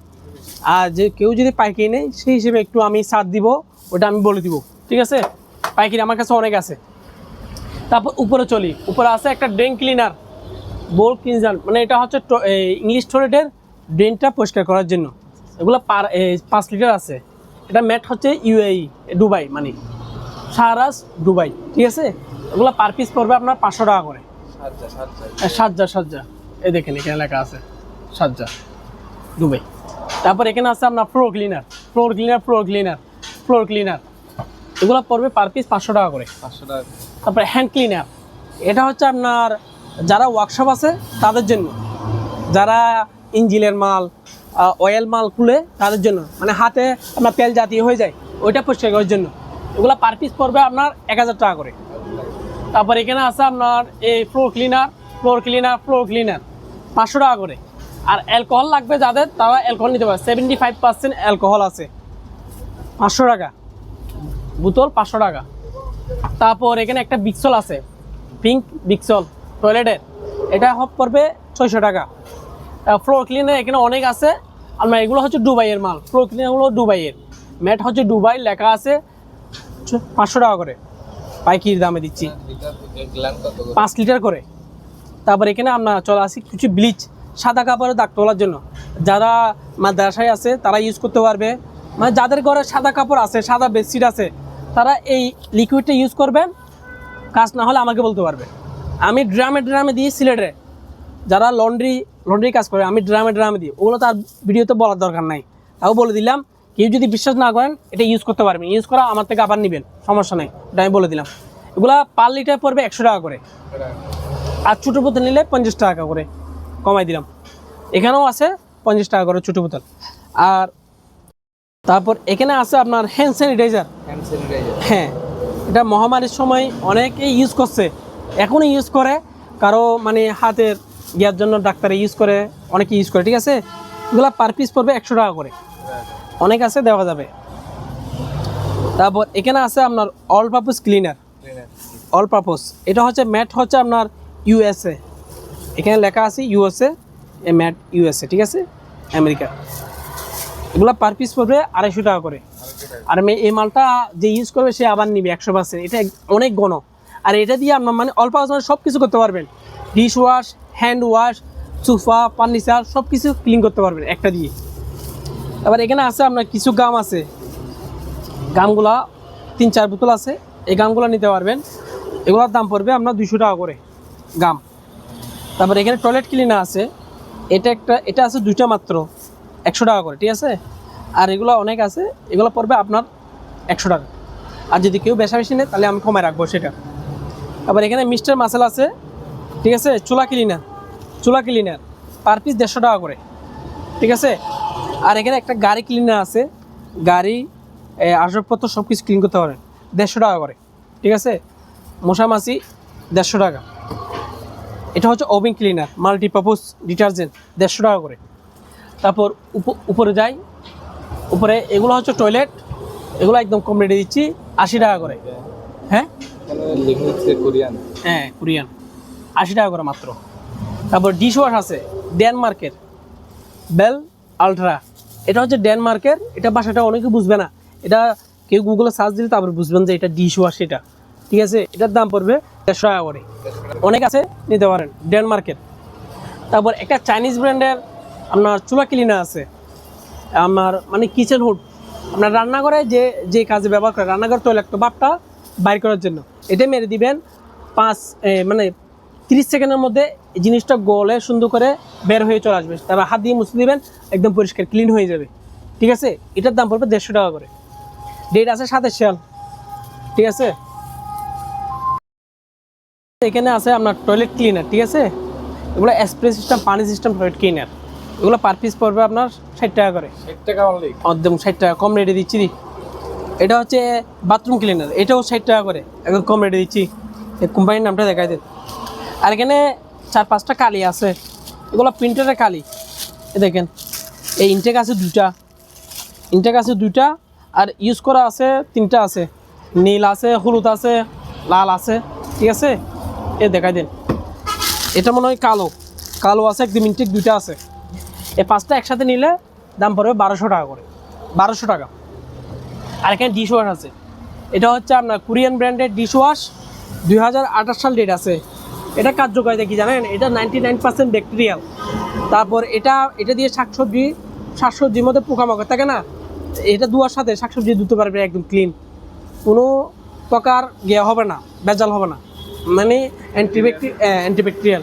আর যে কেউ যদি পাইকারি নেই সেই হিসেবে একটু আমি ছাড় দিব, ওটা আমি বলে দিব, ঠিক আছে? পাইকারি আমার কাছে অনেক আছে। তারপর উপরে চলি, উপরে আছে একটা ড্রেন ক্লিনার, বোল ক্লিনজার, মানে এটা হচ্ছে ইংলিশ টয়লেটের ড্রেনটা পরিষ্কার করার জন্য। এগুলো 5 লিটার আছে। এটা ম্যাট হচ্ছে ইউএই, দুবাই, মানে শাহরাজ দুবাই, ঠিক আছে? এগুলো পার পিস পড়বে আপনার 500 টাকা করে। সাজ্জা এই দেখেন এখানে লেখা আছে সাজ্জা দুবাই। তারপর এখানে আছে আপনার ফ্লোর ক্লিনার, এগুলো পড়বে পার পিস 500 টাকা করে। তারপরে হ্যান্ড ক্লিনার, এটা হচ্ছে আপনার যারা ওয়ার্কশপ আছে তাদের জন্য, যারা ইঞ্জিনের মাল, অয়েল মাল খুলে তাদের জন্য, মানে হাতে আপনার তেল জাতীয় হয়ে যায়, ওইটা পরিষ্কার করার জন্য। এগুলো পার পিস পড়বে আপনার 1000 টাকা করে। তারপর এখানে আছে আপনার এই ফ্লোর ক্লিনার 500 টাকা করে। আর অ্যালকোহল লাগবে যাদের, তারা অ্যালকোহল নিতে পারে, 75% অ্যালকোহল আছে, 500 টাকা বোতল, 500 টাকা। তারপর এখানে একটা বিক্সল আছে, পিঙ্ক বিক্সল টয়লেটের, এটা পড়বে 600 টাকা। ফ্লোর ক্লিনার এখানে অনেক আছে। আমরা এগুলো হচ্ছে দুবাইয়ের মাল, ফ্লোর ক্লিনারগুলো দুবাইয়ের, ম্যাট হচ্ছে দুবাই লেখা আছে, 500 টাকা করে পাইকির দামে দিচ্ছি, 5 লিটার করে। তারপর এখানে আমরা চলে আসি কিছু ব্লিচ, সাদা কাপড়ের দাগ তোলার জন্য, যারা মাদ্রাসায় আছে তারা ইউজ করতে পারবে। মানে যাদের ঘরে সাদা কাপড় আছে, সাদা বেডশিট আছে, তারা এই লিকুইডটা ইউজ করবেন। কাজ না হলে আমাকে বলতে পারবে, আমি ড্রামে দিই সিলেটে। যারা লন্ড্রি কাজ করে আমি ড্রামে দিই, ওগুলো তার ভিডিওতে বলার দরকার নাই, তাও বলে দিলাম। কেউ যদি বিশ্বাস না করেন এটা ইউজ করতে পারবেন, ইউজ করা আমার থেকে আবার নেবেন, সমস্যা নেই, এটা আমি বলে দিলাম। এগুলা পার লিটার পড়বে 100 টাকা করে। আর ছোটো বোতল নিলে 50 টাকা করে কমাই দিলাম। এখানেও আছে 50 টাকা করে ছোটো বোতল। আর তারপর এখানে আছে আপনার হ্যান্ড স্যানিটাইজার। হ্যাঁ, এটা মহামারীর সময় অনেকেই ইউজ করছে, এখনও ইউজ করে, কারো মানে হাতের ইয়ার জন্য ডাক্তারে ইউজ করে, অনেকে ইউজ করে, ঠিক আছে? এগুলো পার পিস পড়বে 100 টাকা করে, অনেক আছে, দেওয়া যাবে। তারপর এখানে আছে আপনার অল পারপাস ক্লিনার, এটা হচ্ছে ম্যাট হচ্ছে আপনার ইউএসএ, এখানে লেখা আছে ইউএসএ, এ ম্যাট ইউএসএ, ঠিক আছে, আমেরিকা। এগুলো পার পিস পড়বে 250 টাকা করে। আর এই মালটা যে ইউজ করবে সে আবার নিবে 100%, এটা অনেক গণ। আর এটা দিয়ে আপনার মানে অল্প সব কিছু করতে পারবেন, dish wash, hand wash, sofa, furniture সব কিছু ক্লিন করতে পারবেন একটা দিয়ে। আবার এখানে আছে আপনার কিছু গাম আছে, গামগুলা 3-4 বোতল আছে, এই গামগুলো নিতে পারবেন। এগুলোর দাম পড়বে আপনার 200 টাকা করে গাম। তারপর এখানে টয়লেট ক্লিনার আছে, এটা আছে 2টা মাত্র, 100 টাকা করে, ঠিক আছে? আর এগুলো অনেক আছে, এগুলো পড়বে আপনার 100 টাকা। আর যদি কেউ বেশি নেয় তাহলে আমি কমায় রাখবো সেটা। আবার এখানে মিস্টার মাসেল আছে, ঠিক আছে, চুলা ক্লিনার পার পিস 150 টাকা করে, ঠিক আছে? আর এখানে একটা গাড়ি ক্লিনার আছে, গাড়ি আসবাবপত্র সব কিছু ক্লিন করতে পারেন, 150 টাকা করে, ঠিক আছে? মশামাছি 150 টাকা। এটা হচ্ছে ওভেন ক্লিনার মাল্টিপারপাস ডিটারজেন্ট, 150 টাকা করে। তারপর উপরে যাই, উপরে এগুলো হচ্ছে টয়লেট, এগুলো একদম কম রেটে দিচ্ছি 80 টাকা করে। হ্যাঁ কোরিয়ান। হ্যাঁ কোরিয়ান 80 টাকা করে মাত্র। তারপর ডিশ ওয়াশ আছে ডেনমার্কের বেল আলট্রা, এটা হচ্ছে ডেনমার্কের, এটা ভাষাটা অনেকে বুঝবে না, এটা কেউ গুগলে সার্চ দিলে তারপর বুঝবেন যে এটা ডিশ ওয়াশ এটা, ঠিক আছে। এটার দাম পড়বে 150 টাকা করে, অনেক আছে নিতে পারেন ডেনমার্কের। তারপর একটা চাইনিজ ব্র্যান্ডের আপনার চুলা ক্লিনার আছে, আমার মানে কিচেন হুড, আপনার রান্নাঘরে যে যে কাজে ব্যবহার করে, রান্নাঘর টয়লেট ভাবটা বাইর করার জন্য, এটা মেরে দিবেন 30 সেকেন্ডের মধ্যে এই জিনিসটা গলে সুন্দর করে বের হয়ে চলে আসবে, তারপর হাত দিয়ে মুছে দিবেন, একদম পরিষ্কার ক্লিন হয়ে যাবে, ঠিক আছে। এটার দাম পড়বে 150 টাকা করে। ডেট আছে 27 সাল, ঠিক আছে। এখানে আছে আপনার টয়লেট ক্লিনার, ঠিক আছে। এগুলো স্প্রে সিস্টেম, পানি সিস্টেম টয়লেট ক্লিনার, এগুলো পার পিস পড়বে আপনার 60 টাকা করে। 60 টাকা অনলি, একদম 60 টাকা কম রেটে দিচ্ছি। এটা হচ্ছে বাথরুম ক্লিনার, এটাও 60 টাকা করে, একদম কম রেটে দিচ্ছি। এই কোম্পানির নামটা দেখাই দেন। আর এখানে 4-5টা কালি আছে, এগুলো প্রিন্টারের কালি। এ দেখেন এই ইনটেক আছে দুইটা, আর ইউজ করা আছে 3টা আছে, নীল আছে, হলুদ আছে, লাল আছে, ঠিক আছে। এ দেখাই দেন, এটা মনে হয় কালো আছে, একদম ইনটেক 2টা আছে। এই 5টা একসাথে নিলে দাম পড়বে 1200 টাকা করে, 1200 টাকা। আর এখানে ডিশ ওয়াশ আছে, এটা হচ্ছে আপনার কোরিয়ান ব্র্যান্ডের ডিশ ওয়াশ, 2028 সাল ডেট আছে। এটা কার্যকারিতা কি জানেন, এটা 99% ব্যাকটেরিয়াল। তারপর এটা দিয়ে শাকসবজির মধ্যে পোকামাকড় থাকে না, এটা ধোয়ার সাথে শাকসবজি ধুতে পারবে একদম ক্লিন, কোনো প্রকার হবে না, ভেজাল হবে না, মানে অ্যান্টিব্যাকটেরিয়াল।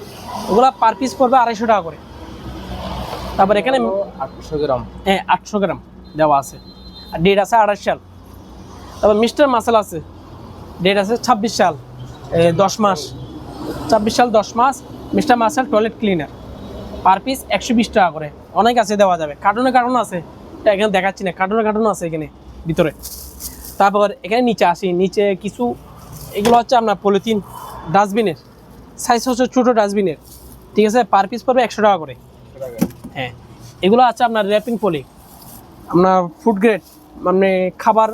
ওগুলো পার পিস পড়বে 250 টাকা করে। তারপর এখানে 800 গ্রাম, 800 গ্রাম দেওয়া আছে, আর ডেট আছে 28 সাল। তারপর মিস্টার মাসেল আছে, ডেট আছে 26 সাল, 10 মাস, 26 সাল 10 মাস। Mister muscle toilet cleaner per piece 120 টাকা করে, অনেক আছে দেওয়া যাবে। কার্টুন আছে, এটা এখানে দেখাচ্ছি না, কার্টুন আছে এখানে ভিতরে। তারপর এখানে নিচে কিছু, এগুলো হচ্ছে আপনার পলিথিন ডাস্টবিনের সাইজ হচ্ছে ছোটো ডাস্টবিনের, ঠিক আছে। পার পিস পড়বে 100 টাকা করে। হ্যাঁ, এগুলো আছে আপনার র্যাপিং পলি, আপনার ফুড গ্রেড, মানে খাবার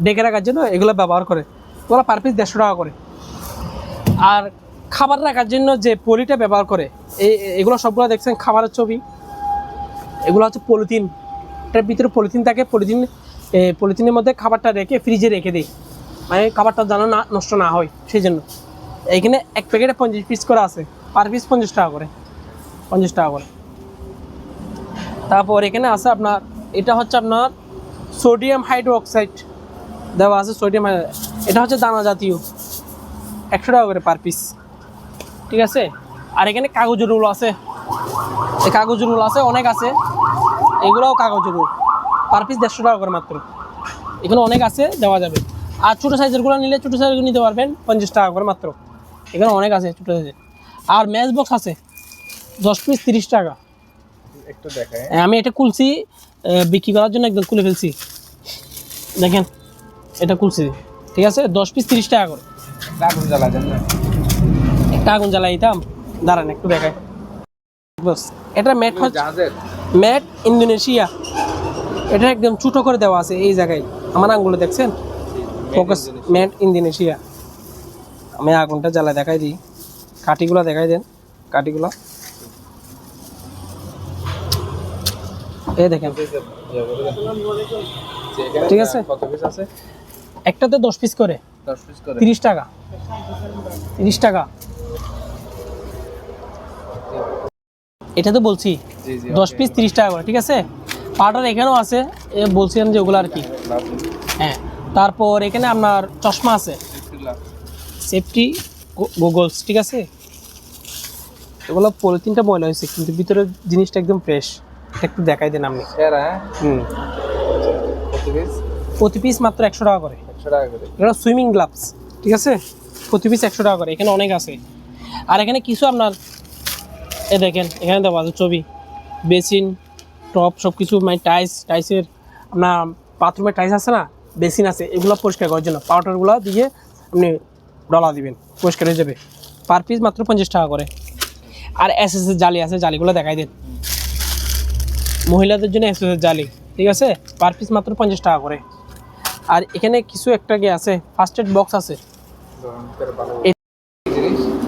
ডেকে রাখার জন্য এগুলো ব্যবহার করে, ওগুলো পার পিস 150 টাকা করে। আর খাবার রাখার জন্য যে পলিটা ব্যবহার করে, এগুলো সবগুলো দেখছেন খাবারের ছবি, এগুলো হচ্ছে পলিথিন, এটার ভিতরে পলিথিন থাকে, পলিথিনের মধ্যে খাবারটা রেখে ফ্রিজে রেখে দিই, মানে খাবারটা যেন না নষ্ট না হয় সেই জন্য। এইখানে এক প্যাকেটে 50 পিস করে আছে, পার পিস 50 টাকা করে, 50 টাকা করে। তারপর এখানে আছে আপনার, এটা হচ্ছে আপনার সোডিয়াম হাইড্রোক্সাইড দেওয়া আছে, এটা হচ্ছে দানা জাতীয়, 100 টাকা করে পার পিস, ঠিক আছে। আর এখানে কাগজের রোল আছে, এই কাগজের রোল আছে, অনেক আছে, এগুলোও কাগজের রোল, পার পিস 150 টাকা করে মাত্র। এখানে অনেক আছে, দেওয়া যাবে। আর ছোটো সাইজেরগুলো নিলে ছোটো সাইজের নিতে পারবেন 50 টাকা করে মাত্র, এখানে অনেক আছে ছোটো সাইজের। আর ম্যাচ বক্স আছে 10 পিস 30 টাকা। একটু দেখায়, আমি এটা খুলছি বিক্রি করার জন্য, একদম খুলে ফেলছি, দেখেন এটা খুলছি, ঠিক আছে। 10 পিস 30 টাকা করে। আগুন জ্বালা দেন না, একটা আগুন জ্বালাই দিতাম, দাঁড়ান একটু দেখায়। বস এটা ম্যাট ইন্দোনেশিয়া, এটা একদম ছোটো করে দেওয়া আছে এই জায়গায়, আমার আঙুলে দেখছেন ফোকাস, ম্যাট ইন্দোনেশিয়া। আমি আগুনটা জ্বালায় দেখাই দিই, কাঠিগুলো দেখাই দেন, কাঠিগুলো এই দেখেন, ঠিক আছে। কত পিস আছে? একটাতে 10 পিস করে, 10 পিস করে 30 টাকা, 30 টাকা। এটা তো বলছি 10 পিস 30 টাকা করে, ঠিক আছে। পাউডার এখানেও আছে, বলছিলাম যে ওগুলো আর কি। হ্যাঁ, তারপর এখানে আপনার চশমা আছে, সেফটি গোগলস, ঠিক আছে। এগুলো পলিথিনটা ময়লা হয়েছে, কিন্তু ভিতরের জিনিসটা একদম ফ্রেশ, একটু দেখাই দেন আপনি। প্রতি পিস মাত্র 100 টাকা করে, 100 টাকা করে। এগুলো সুইমিং গ্লাভস, ঠিক আছে, প্রতি পিস 100 টাকা করে। এখানে অনেক আছে। আর এখানে কিছু আপনার এ দেখেন, এখানে দেওয়া আছে ছবি, বেসিন টপ সব কিছু, মানে টাইসের আপনার বাথরুমের টাইস আছে না, বেসিন আছে, এগুলো পরিষ্কার করার জন্য পাউডারগুলো দিয়ে আপনি ডলা দিবেন, পরিষ্কার হয়ে যাবে। পার পিস মাত্র 50 টাকা করে। আর এসএসের জালি আছে, জালিগুলো দেখাই দেন, মহিলাদের জন্য এসএসের জালি, ঠিক আছে, পার পিস মাত্র 50 টাকা করে। আর এখানে কিছু একটা কি আছে, ফার্স্ট এড বক্স আছে।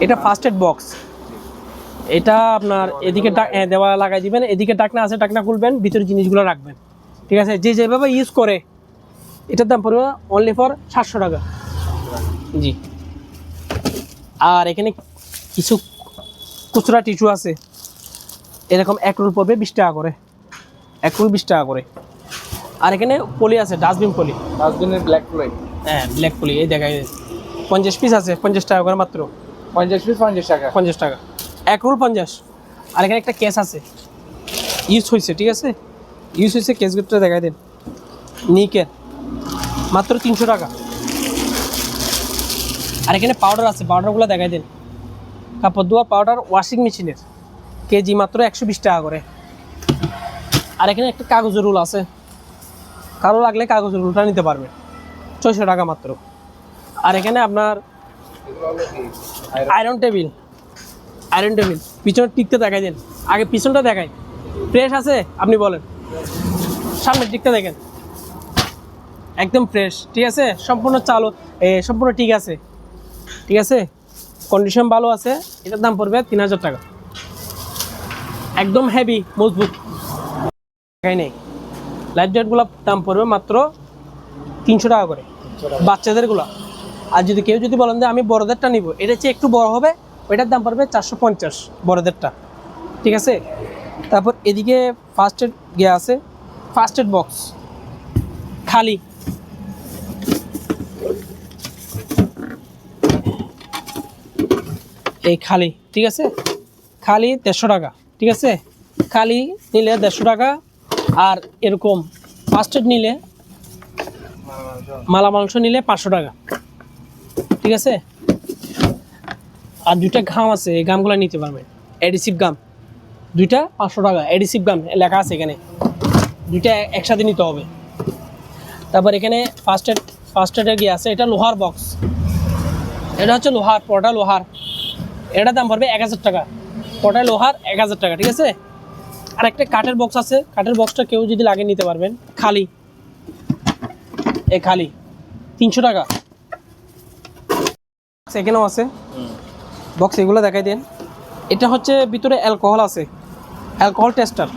এটা ফার্স্ট এড বক্স। এটা আপনার এদিকে দেওয়া লাগাই দিবেন, এদিকে ডাকনা আছে, ডাকনা খুলবেন, ভিতরে জিনিসগুলো রাখবেন, ঠিক আছে। যে যেভাবে ইউজ করে এটার দাম পড়বে অনলি ফর 700 টাকা। জি। আর এখানে কিছু খুচরা টিস্যু আছে, এরকম 1 রোল পড়বে 20 টাকা করে, 1 রোল 20 টাকা করে। আর এখানে পলি আছে, ডাস্টবিন পলি, ডাস্টবিনের ব্ল্যাক পলি। হ্যাঁ ব্ল্যাক পলি, এই দেখাই 50 পিস আছে, 50 টাকা করে মাত্র। 50 পিস 50 টাকা। 50 টাকা, 1 রোল 50। আর এখানে একটা কেস আছে, ইউজ হয়েছে, ঠিক আছে, ইউজ হয়েছে, কেসগুলোটা দেখাই দেন। নিকের মাত্র 300 টাকা। আর এখানে পাউডার আছে, পাউডারগুলো দেখাই দেন। কাপড় ধোয়ার পাউডার ওয়াশিং মেশিনের কেজি মাত্র 120 টাকা করে। আর এখানে একটা কাগজের রোল আছে, কারো লাগলে কাগজের রোলটা নিতে পারবে, 600 টাকা মাত্র। আর এখানে আপনার আয়রন টেবিল, আয়রন টেবিল পিছনের টিকতে দেখাই দেন। আগে পিছনটা দেখাই, ফ্রেশ আছে আপনি বলেন, সামনের দিকটা দেখেন, একদম ফ্রেশ, ঠিক আছে, সম্পূর্ণ চালু, সম্পূর্ণ ঠিক আছে, ঠিক আছে, কন্ডিশন ভালো আছে। এটার দাম পড়বে 3000 টাকা, একদম হেভি মজবুত, দেখাই নেই। লাইট ওয়েটগুলোর দাম পড়বে মাত্র 300 টাকা করে, বাচ্চাদেরগুলো। আর যদি কেউ যদি বলেন যে আমি বড়দেরটা নিব, এটা চেয়ে একটু বড় হবে, ওইটার দাম পড়বে 450 বড়দেরটা, ঠিক আছে। তারপর এদিকে ফার্স্ট এড গিয়ে আছে, ফার্স্ট এড বক্স খালি, এই খালি, ঠিক আছে, খালি 150 টাকা, ঠিক আছে, খালি নিলে 150 টাকা। আর এরকম ফার্স্ট এড নিলে, মালা মাংস নিলে 500 টাকা, ঠিক আছে। আর দুইটা ঘাম আছে, এই গামগুলো নিতে পারবেন, এডিসিভ গাম, দুইটা 500 টাকা, এডিসিভ গাম লেখা আছে এখানে, দুইটা একসাথে নিতে হবে। তারপর এখানে ফার্স্ট এডের গিয়ে আছে, এটা লোহার বক্স, এটা হচ্ছে লোহার, পটা লোহার, এটার দাম পড়বে 1000 টাকা, পটায় লোহার 1000 টাকা, ঠিক আছে। আর একটা কাঠের বক্স আছে, কাঠের বক্সটা কেউ যদি লাগে নিতে পারবেন, খালি, এই খালি 300 টাকা। এখানেও আছে বক্স, এগুলো দেখাই দেন। এটা হচ্ছে ভিতরে অ্যালকোহল আছে, অ্যালকোহল টেস্টার,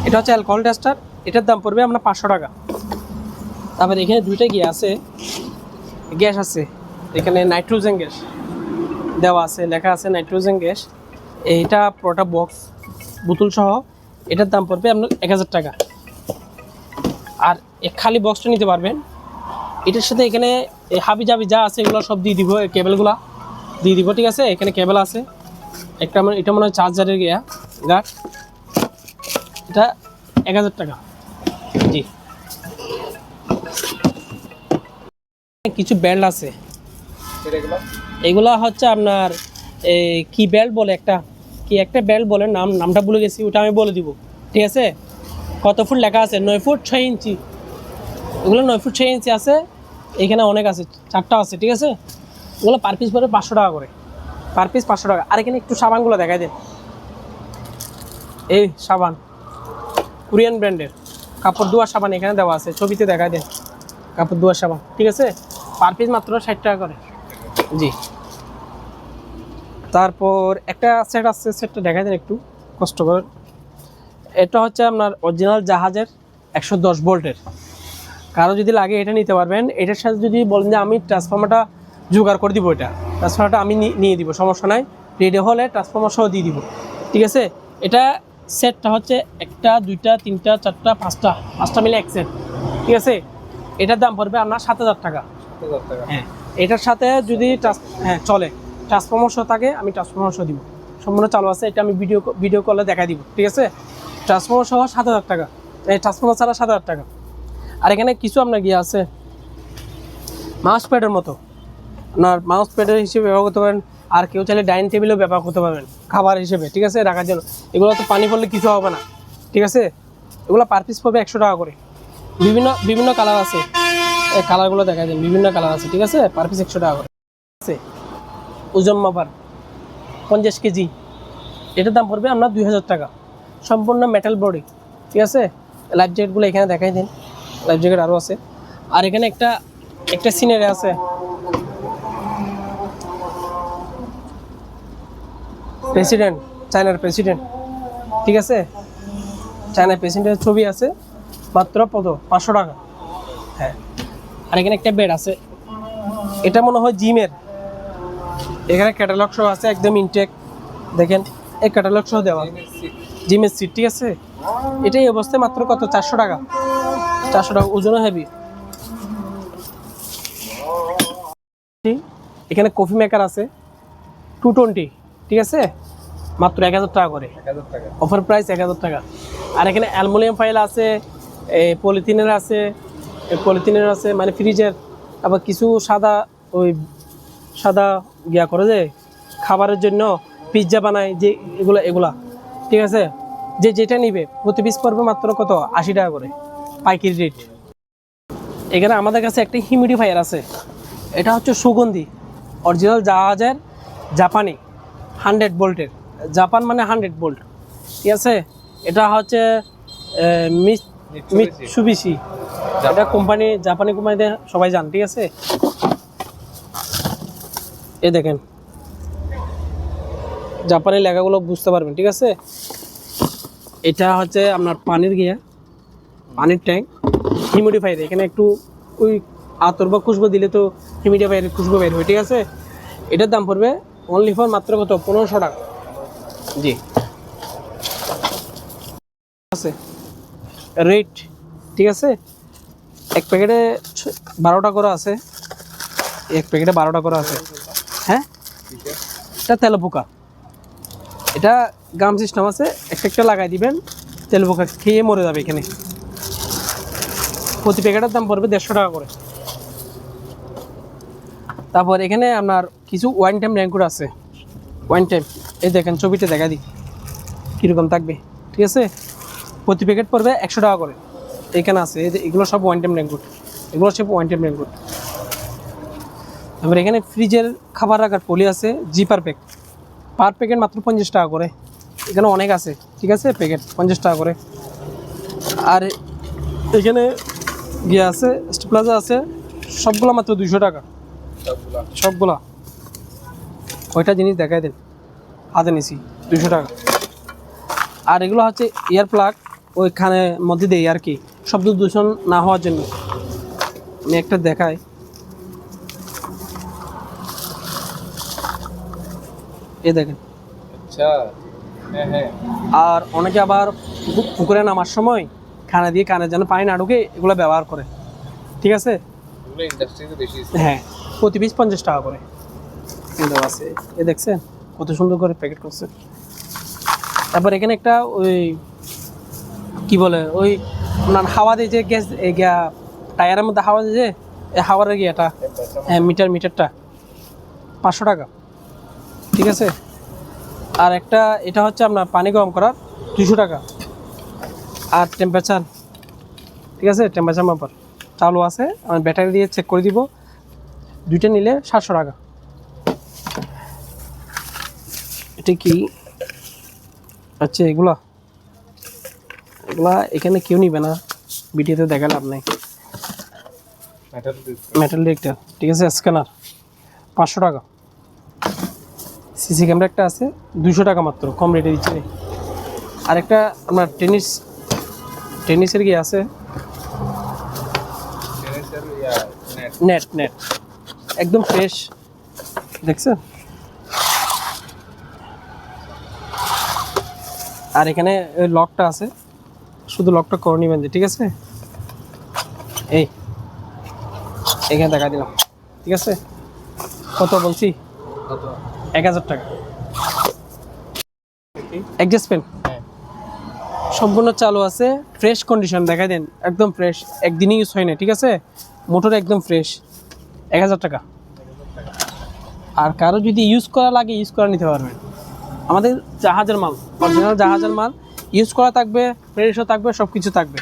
এটা হচ্ছে অ্যালকোহল টেস্টার, এটার দাম পড়বে আপনার 500 টাকা। তারপরে এখানে দুইটা গিয়ে আছে, গ্যাস আছে, এখানে নাইট্রোজেন গ্যাস দেওয়া আছে, লেখা আছে নাইট্রোজেন গ্যাস। এইটা পুরোটা বক্স বোতল সহ, এটার দাম পড়বে আপনার 1000 টাকা। আর এই খালি বক্সটা নিতে পারবেন, এটার সাথে এখানে হাবি জাবি যা আছে এগুলো সব দিয়ে দিব, এই কেবেলগুলো দিয়ে দিব, ঠিক আছে। এখানে কেবেল আছে একটা, এটা মনে হয় চার্জারের গিয়া গাছ, এটা 1000 টাকা। জি। কিছু বেল্ট আছে, এগুলা হচ্ছে আপনার কি বেল্ট বলে, একটা বেল্ট বলে, নামটা ভুলে গেছি, ওটা আমি বলে দিব, ঠিক আছে। কত ফুট লেখা আছে, 9 ফুট 6 ইঞ্চি, এগুলো 9 ফুট 6 ইঞ্চি আছে, এখানে অনেক আছে, 4টা আছে, ঠিক আছে। এগুলো পার পিস পড়বে 500 টাকা করে, পার পিস 500 টাকা। আর এখানে একটু সাবানগুলো দেখাই দেন, এই সাবান কোরিয়ান ব্র্যান্ডের কাপড় ধোয়ার সাবান এখানে দেওয়া আছে, ছবিতে দেখাই দেন, কাপড় ধোয়ার সাবান, ঠিক আছে, পার পিস মাত্র 60 টাকা করে। জি। তারপর একটা সেট আছে, সেটটা দেখাই দেন একটু কষ্ট করে। এটা হচ্ছে আপনার অরিজিনাল জাহাজের 110 ভোল্টের, কারো যদি লাগে এটা নিতে পারবেন। এটার সাথে যদি বলেন যে আমি ট্রান্সফর্মারটা জোগাড় করে দিব, এটা ট্রান্সফর্মারটা আমি নিয়ে দিব, সমস্যা নাই, রেডি হলে ট্রান্সফর্মার সহ দিয়ে দিব, ঠিক আছে। এটা সেটটা হচ্ছে 1টা 2টা 3টা 4টা 5টা মিলে এক সেট, ঠিক আছে। এটার দাম পড়বে আপনার 7000 টাকা। হ্যাঁ, এটার সাথে যদি চলে ট্রান্সফর্মার সহ থাকে, আমি ট্রান্সফর্মার সহ দিব, সম্পূর্ণ চালু আছে, এটা আমি ভিডিও কলে দেখাই দিব, ঠিক আছে। ট্রান্সফর্মার সহ 7000 টাকা, এই ট্রান্সফর্মার ছাড়া 7000 টাকা। আর এখানে কিছু আপনার গিয়ে আছে মাউস প্যাডের মতো, আপনার মাউস প্যাডের হিসেবে ব্যবহার করতে পারেন। আর কেউ চাইলে ডাইনিং টেবিলেও ব্যবহার করতে পারবেন খাবার হিসেবে, ঠিক আছে, রাখার জন্য। এগুলো তো পানি পড়লে কিছু হবে না, ঠিক আছে। এগুলো পার পিস পড়বে 100 টাকা করে, বিভিন্ন কালার আছে, এই কালারগুলো দেখা যায়, বিভিন্ন কালার আছে, ঠিক আছে, পার পিস 100 টাকা করে আছে। ওজন মাপার 50 কেজি, এটার দাম পড়বে আপনার 2000 টাকা, সম্পূর্ণ মেটাল বডি, ঠিক আছে। লাইফ জ্যাকেটগুলো এখানে দেখাই দিন, লাইফ জ্যাকেট আরও আছে। আর এখানে একটা একটা সিনারি আছে, প্রেসিডেন্ট, চায়নার প্রেসিডেন্ট, ঠিক আছে, চায়নার প্রেসিডেন্টের ছবি আছে, মাত্র 500 টাকা। হ্যাঁ, আর এখানে একটা বেড আছে, এটা মনে হয় জিমের। এখানে ক্যাটালগ সহ আছে, একদম ইনটেক, দেখেন এই ক্যাটালগ সহ দেওয়া জিমের সিট, ঠিক আছে। এটাই অবস্থায় মাত্র কত, 400 টাকা, 400 টাকা, ওজনও হেভি। এখানে কফি মেকার আছে 220, ঠিক আছে, মাত্র 1000 টাকা করে, অফার প্রাইস 1000 টাকা। আর এখানে অ্যালুমিনিয়াম ফাইল আছে, পলিথিনের আছে মানে ফ্রিজের। আবার কিছু সাদা গিয়া করে যে খাবারের জন্য পিৎজা বানায় যে, এগুলা, ঠিক আছে। যেটা নিবে প্রতি পিস পড়বে মাত্র কত, 80 টাকা করে, পাইকারি রেট। এখানে আমাদের কাছে একটা হিউমিডিফায়ার আছে, এটা হচ্ছে সুগন্ধি, অরিজিনাল জাহাজের, জাপানি, 100 ভোল্টের, জাপান মানে 100 ভোল্ট, ঠিক আছে। এটা হচ্ছে মিৎসুবিশি, এটা কোম্পানি, জাপানি কোম্পানিতে সবাই জান, ঠিক আছে। এই দেখেন জাপানি লেখাগুলো বুঝতে পারবেন, ঠিক আছে। এটা হচ্ছে আপনার পানির পানির ট্যাঙ্ক, হিউমিডিফায়ার। এখানে একটু ওই আতর বা খুশবু দিলে তো হিউমিডিফায়ারের খুশবু বের হয়, ঠিক আছে। এটার দাম পড়বে অনলি ফর মাত্র কত, 1500 টাকা। জি আছে রেট, ঠিক আছে। এক প্যাকেটে 12টা করে আছে, এক প্যাকেটে 12টা করে আছে। হ্যাঁ, এটা তেলাপোকা, এটা গাম সিস্টেম আছে, একটা লাগাই দিবেন, তেলাপোকা খেয়ে মরে যাবে। এখানে প্রতি প্যাকেটের দাম পড়বে 150 টাকা করে। তারপর এখানে আপনার কিছু ওয়ান টাইম র্যাঙ্কুর আছে, ওয়ান টাইম, এই দেখেন ছবিটা দেখা দিই কীরকম থাকবে, ঠিক আছে। প্রতি প্যাকেট পড়বে 100 টাকা করে। এখানে আছে, এই যে এগুলো সব ওয়ান টাইম র্যাঙ্কুট, এগুলো সব ওয়ান টাইম র্যাঙ্কুট। তারপর এখানে ফ্রিজের খাবার রাখার পলি আছে, জিপার প্যাক, পার প্যাকেট মাত্র 50 টাকা করে। এখানে অনেক আছে, ঠিক আছে, প্যাকেট 50 টাকা করে। আর এখানে গিয়ে আছে, স্টেপ্লাজা আছে, সবগুলো মাত্র 200 টাকা, সবগুলা। কয়টা জিনিস দেখাই দেন, হাতে নিছি, 200 টাকা। আর এগুলো হচ্ছে ইয়ার প্লাগ, ওইখানে মধ্যে দেই আর কি, শব্দ দূষণ না হওয়ার জন্য। আমি একটা দেখাই, এই দেখেন। আচ্ছা, হ্যাঁ হ্যাঁ। আর অনেকে আবার পুকুরে নামার সময় খানা দিয়ে কানে যেন পানি না ঢুকে এগুলো ব্যবহার করে, ঠিক আছে। হ্যাঁ, প্রতি পিস 50 টাকা করে আছে। এ দেখছেন কত সুন্দর করে প্যাকেট করছে। তারপর এখানে একটা ওই কি বলে, ওই আপনার হাওয়া দিয়ে যে গ্যাস টায়ারের মধ্যে হাওয়া দিয়ে যে হাওয়ার গিয়াটা, হ্যাঁ, মিটারটা 500 টাকা, ঠিক আছে। আর একটা এটা হচ্ছে আপনার পানি গরম করার 200 টাকা। আর টেম্পারেচার, ঠিক আছে, টেম্পারেচার মাপার চালু আছে, আমি ব্যাটারি দিয়ে চেক করে দিব। দুইটা নিলে 700 টাকা। এটা কি, আচ্ছা, এগুলা এখানে কেউ নিবে না, ভিডিওতে দেখা লাভ নাই। মেটাল ডিটেক্টর, ঠিক আছে, স্ক্যানার 500 টাকা। সিসি ক্যামেরা একটা আছে 200 টাকা মাত্র, কম রেটে দিচ্ছে। আর একটা আপনার টেনিসের কি আছে, নেট একদম ফ্রেশ, দেখছেন। আর এখানে লকটা আছে, শুধু লকটা করে নেবেন, ঠিক আছে। এখানে দেখা দিলাম, ঠিক আছে। কত বলছি, 1000 টাকা। অ্যাডজাস্ট ফ্যান সম্পূর্ণ চালু আছে, ফ্রেশ কন্ডিশন, দেখা দেন একদম ফ্রেশ, একদিনই ইউজ হয় না, ঠিক আছে। মোটর একদম ফ্রেশ, 1000 টাকা। আর কারো যদি ইউজ করা লাগে, ইউজ করা নিতে পারবেন। আমাদের জাহাজের মাল, অরিজিনাল জাহাজের মাল, ইউজ করা থাকবে, ফ্রেশও থাকবে, সব কিছু থাকবে।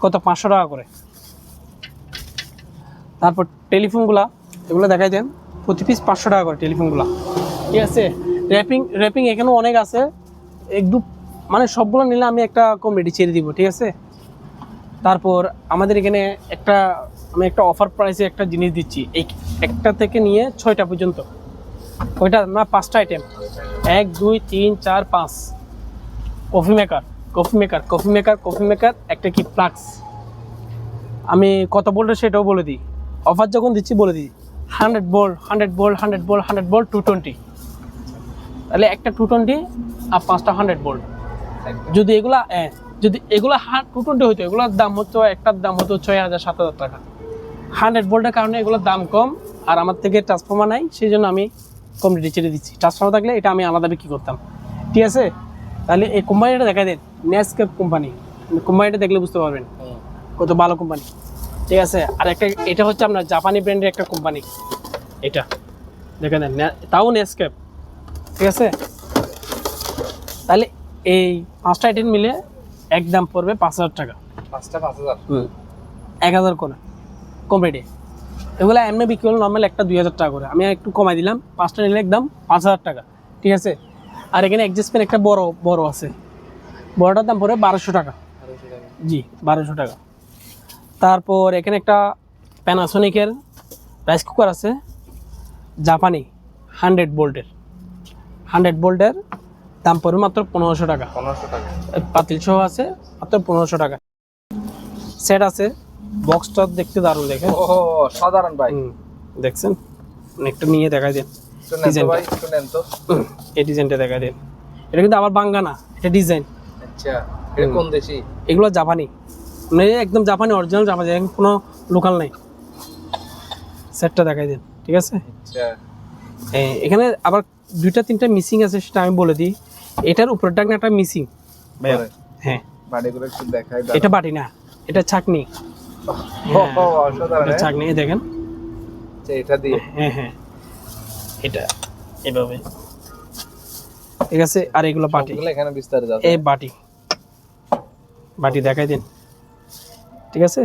কত, 500 টাকা করে। তারপর টেলিফোনগুলা, এগুলো দেখাই দেন, প্রতি পিস 500 টাকা করে টেলিফোনগুলা, ঠিক আছে। র্যাপিং এখানেও অনেক আছে, মানে সবগুলো নিলে আমি একটা কম রেটে ছেড়ে দিব, ঠিক আছে। তারপর আমাদের এখানে একটা আমি একটা অফার প্রাইসে একটা জিনিস দিচ্ছি, এই একটা থেকে নিয়ে 6টা পর্যন্ত, ওইটা না 5টা item, 1 2 3 4 5 coffee maker, coffee maker, coffee maker, coffee maker, একটা কি ফ্লাক্স। আমি কত ভোল্টের সেটাও বলে দিই, অফার যখন দিচ্ছি বলে দিই 100 ভোল্ট, 100 ভোল্ট, 100 ভোল্ট, 100 ভোল্ট, 220, তাহলে একটা 220 আর 5টা 100 ভোল্ট। যদি এগুলা 220 হইতো, এগুলোর দাম হতো, একটার দাম হতো 6,000 7,000 টাকা। 100 ভোল্টের কারণে এগুলোর দাম কম, আর আমার থেকে ট্রান্সফর্মার নাই, সেই জন্য আমি কম রেটে ছেড়ে দিচ্ছি। ট্রান্সফর্মার থাকলে এটা আমি আলাদা বিক্রি করতাম, ঠিক আছে। তাহলে এই কোম্পানিটা দেখা দেন, নেসকেপ কোম্পানি, কোম্পানিটা দেখলে বুঝতে পারবেন কত ভালো কোম্পানি, ঠিক আছে। আর একটা এটা হচ্ছে আপনার জাপানি ব্র্যান্ডের একটা কোম্পানি, এটা দেখে দেন, তাও নেসকেপ, ঠিক আছে। তাহলে এই 5টা আইটেম মিলে একদম পড়বে 5,000 টাকা। 5টা 5,000, 1,000 করে কম রেটে। এগুলো এমনি বিক্রি হলো নর্মাল একটা 2,000 টাকা করে, আমি একটু কমাই দিলাম, 5টা নিলে একদম 5,000 টাকা, ঠিক আছে। আর এখানে অ্যাডজাস্টমেন্ট একটা বড় আছে, বড়টার দাম পড়বে 1,200 টাকা, জি 1,200 টাকা। তারপর এখানে একটা প্যানাসোনিকের রাইস কুকার আছে, জাপানি 100 ভোল্টের, 100 ভোল্টের দাম পড়বে মাত্র 1,500 টাকা। 1500 টাকা পাতিল সহ আছে, মাত্র 1,500 টাকা। সেট আছে, বক্সটা দেখতে দারুণ, দেখেন। ও সাধারণ ভাই, দেখছেন, একটা নিয়ে দেখাই দেন, শুনেন তো ভাই, শুনেন তো, এই ডিজাইনটা দেখাই দেন। এটা কিন্তু আবার বাঙ্গা না, এটা ডিজাইন। আচ্ছা এটা কোন দেশি? এগুলো জাপানি, মানে একদম জাপানি, অরিজিনাল জাপানি, কোনো লোকাল নাই। সেটটা দেখাই দেন, ঠিক আছে। আচ্ছা এখানে আবার 2টা 3টা মিসিং আছে, সেটা আমি বলে দিই। এটার উপরের ডাকনাটা মিসিং, হ্যাঁ, বাড়িগুলো একটু দেখাই দাও। এটা বাটি না, এটা ছাকনি, ও অসাধারণ, এটা ছাকনি, এই দেখেন। আচ্ছা এটা দিয়ে, হ্যাঁ, এটা এভাবে, ঠিক আছে। আর এগুলো বাটি, সবগুলো এখানে বিস্তারিত আছে। এই বাটি দেখাই দিন, ঠিক আছে।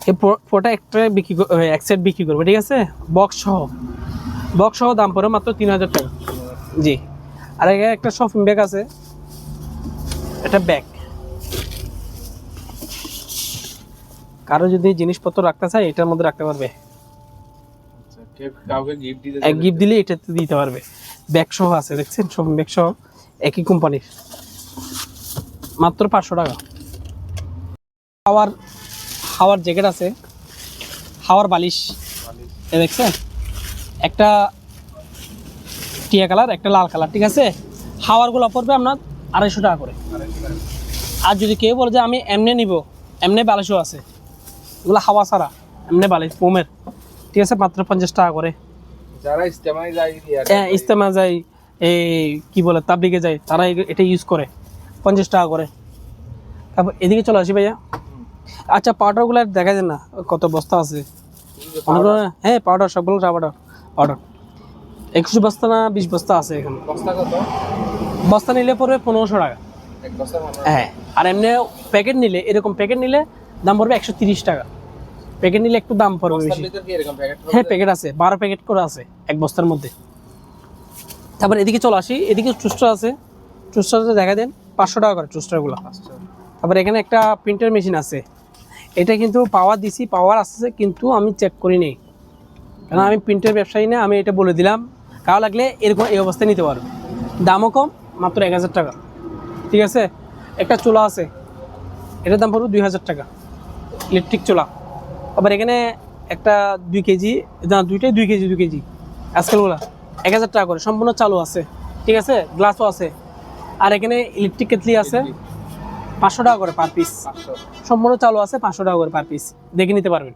এই ফোটা একটা বিক্রি, এক সেট বিক্রি করবে, ঠিক আছে, বক্স সহ দাম পড়ে মাত্র 3,000 টাকা, জি। আর এখানে একটা শপিং ব্যাগ আছে, এটা ব্যাগ, কারো যদি জিনিসপত্র রাখতে চায় এটার মধ্যে রাখতে পারবে, আচ্ছা কাউকে গিফট দিতে এক গিফট দিলে এটাতে দিতে পারবে। ব্যাগ সহ আছে, দেখছেন, শপিং ব্যাগ সহ, একই কোম্পানির, মাত্র 500 টাকা। হাওয়ার জ্যাকেট আছে, হাওয়ার বালিশ, এ দেখছেন, একটা টিয়া কালার, একটা লাল কালার, ঠিক আছে। হাওয়ারগুলো পড়বে আপনার 250 টাকা করে। আর যদি কেউ বলে যে আমি এমনি নিব, এমনি বালিশও আছে, এগুলো হাওয়া ছাড়া এমনি বালিশ মোমের, ঠিক আছে, মাত্র 50 টাকা করে। যারা ইস্তেমায় যায়, ইস্তেমা যায়, এই কি বলে তাবলিগে যায়, তারা এটা ইউজ করে, 50 টাকা করে। তারপর এদিকে চলে আসি ভাইয়া। আচ্ছা পাউডারগুলো দেখা যায় না কত বস্তা আছে, হ্যাঁ পাউডার, সবগুলো পাউডার 21 বস্তা না 20 বস্তা আছে এখানে। বস্তা কত? বস্তা নিলে পড়বে 1,500 টাকা, এক বস্তা মানে? হ্যাঁ। আর এমনি প্যাকেট নিলে, এরকম প্যাকেট নিলে দাম পড়বে 130 টাকা। প্যাকেট নিলে একটু দাম পড়বে বস্তার বেশি। ভিতর কি এরকম প্যাকেট? হ্যাঁ প্যাকেট আছে, 12 প্যাকেট করে আছে এক বস্তার মধ্যে। তারপর এদিকে চলে আসি, এদিকে টুস্টার আছে, টুস্টারটা দেখা দেন, 500 টাকা করে টুস্টারগুলো। তারপর এখানে একটা প্রিন্টার মেশিন আছে, এটা কিন্তু পাওয়ার দিছি, পাওয়ার আসছে, কিন্তু আমি চেক করি নেই, কারণ আমি প্রিন্টের ব্যবসায়ী না। আমি এটা বলে দিলাম, কারো লাগলে এরকম এই অবস্থায় নিতে পারবে, দামও কম, মাত্র 1,000 টাকা, ঠিক আছে। একটা চুলা আছে, এটার দাম পড়বে 2,000 টাকা, ইলেকট্রিক চুলা। আবার এখানে একটা 2 কেজি, না দুইটাই 2 কেজি 2 কেজি আজকালগুলো 1,000 টাকা করে, সম্পূর্ণ চালু আছে, ঠিক আছে, গ্লাসও আছে। আর এখানে ইলেকট্রিক কেটলি আছে, 500 টাকা করে পার পিস, সম্পূর্ণ চালু আছে, 500 টাকা করে পার পিস, দেখে নিতে পারবেন।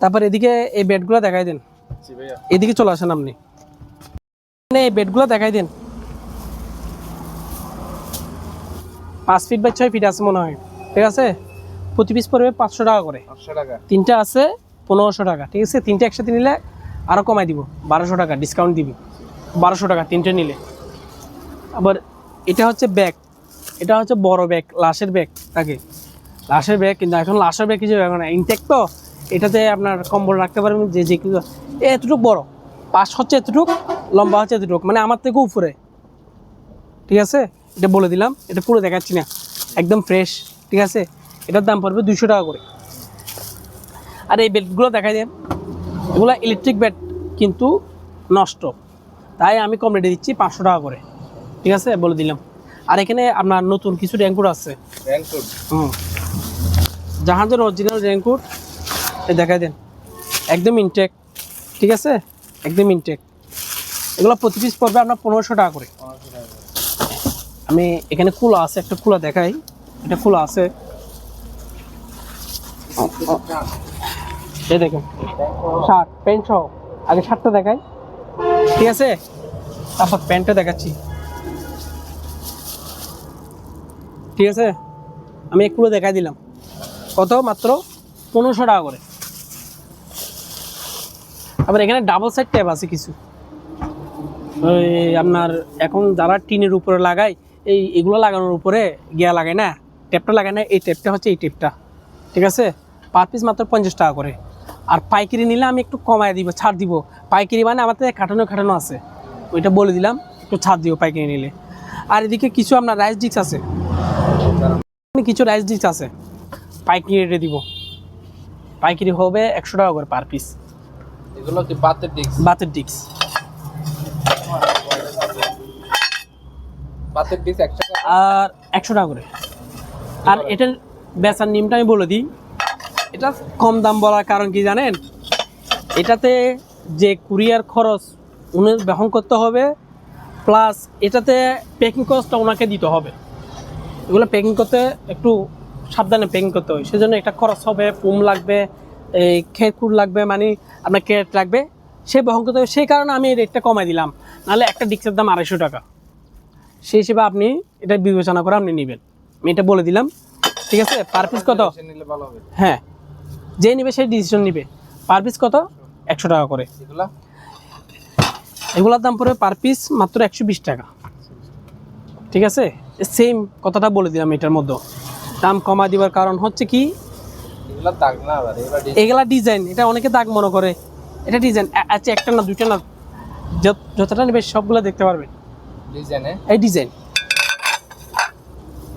তারপর এদিকে এই বেডগুলো দেখাই দেন, এদিকে চলে আসেন আপনি, এই বেডগুলো দেখাই দেন, 5 ফিট বাই 6 ফিট আছে মনে হয়, ঠিক আছে। প্রতি পিস পড়বে 500 টাকা করে, 500 টাকা। তিনটা আছে 1,500 টাকা, ঠিক আছে। তিনটা একসাথে নিলে আরও কমাই দিব, 1,200 টাকা ডিসকাউন্ট দিবি, 1,200 টাকা তিনটে নিলে। আবার এটা হচ্ছে ব্যাগ, এটা হচ্ছে বড় ব্যাগ, লাশের ব্যাগ থাকে, লাশের ব্যাগ, কিন্তু এখন লাশের ব্যাগ কিছু এখন ইনটেক, তো এটাতে আপনার কম্বল রাখতে পারবেন, যে কিছু এতটুকু বড়, পাশ হচ্ছে এতটুক, লম্বা হচ্ছে এতটুক, মানে আমার থেকে উপরে, ঠিক আছে। এটা বলে দিলাম, এটা পুরো দেখাচ্ছি না, একদম ফ্রেশ, ঠিক আছে। এটার দাম পড়বে 200 টাকা করে, আর এই বেল্টগুলো দেখাই দেন, এগুলো ইলেকট্রিক বেল্ট কিন্তু নষ্ট, তাই আমি কম রেটে দিচ্ছি 500 টাকা করে, ঠিক আছে বলে দিলাম। আর এখানে আপনার নতুন কিছু রেইনকোট আছে, জাহাজের অরিজিনাল রেইনকোট, এই দেখাই দেন, একদম ইনটেক, ঠিক আছে একদম ইনটেক। এগুলো প্রতি পিস পড়বে আপনার 1500 টাকা করে। আমি এখানে খোলা আছে, একটা খোলা দেখাই, এটা খোলা আছে, এই দেখুন শার্ট প্যান্ট সহ, আগে শার্টটা দেখাই, ঠিক আছে তারপর প্যান্টটা দেখাচ্ছি, ঠিক আছে। আমি একটু দেখাই দিলাম, কত মাত্র 1500 টাকা করে। আবার এখানে ডাবল সাইড ট্যাপ আছে কিছু, ওই আপনার এখন যারা টিনের উপরে লাগায়, এগুলো লাগানোর উপরে গিয়া লাগায় না, ট্যাপটা লাগায় না, এই ট্যাপটা হচ্ছে এই ট্যাপটা, ঠিক আছে পার পিস মাত্র 50 টাকা করে। আর পাইকারি নিলে আমি একটু কমায় দিব, ছাড় দিব। পাইকারি মানে আমাদের খাটানো আছে, ওইটা বলে দিলাম, একটু ছাড় দিব পাইকারি নিলে। আর এদিকে কিছু আপনার রাইস ডিস্ক আছে, কিছু রাইস ডিস্ক আছে পাইকারি রেটে দিব, পাইকারি হবে 100 টাকা করে পার পিস। এগুলো কি বাতের ডিস্ক? বাতের ডিস্ক, বাতের ডিস্ক 1 টাকা আর 100 টাকা করে। আর এটার বেচার নিয়মটা আমি বলে দিই, এটা কম দাম বলার কারণ কি জানেন, এটাতে যে কুরিয়ার খরচ উনি বহন করতে হবে, প্লাস এটাতে প্যাকিং কস্টটা ওনাকে দিতে হবে। এগুলো প্যাকিং করতে একটু সাবধানে প্যাকিং করতে হয়, সেজন্য একটা খরচ হবে, পুম লাগবে, এই খেরকুর লাগবে, মানে আপনার ক্যারেট লাগবে, সে বহন করতে হবে। সেই কারণে আমি এই রেটটা কমাই দিলাম, নাহলে একটা ডিস্কের দাম 250 টাকা। সেই হিসেবে আপনি এটা বিবেচনা করে আপনি নেবেন, আমি এটা বলে দিলাম, ঠিক আছে। পার পিস কত? নিলে ভালো হবে। হ্যাঁ, যে নিবে সেই ডিসিশন নিবে। পার পিস কত? 100 টাকা করে। এগুলোর দাম পড়বে পার পিস মাত্র 120 টাকা, ঠিক আছে। সেম কথাটা বলে দিলাম, এটার মধ্যে দাম কমা দিবার কারণ হচ্ছে কি, এগুলা ডিজাইন, এটা অনেকে দাগ মনে করে, এটা ডিজাইন আছে, একটা না দুইটা না, যতটা নেবে সবগুলো দেখতে পারবেন এই ডিজাইন,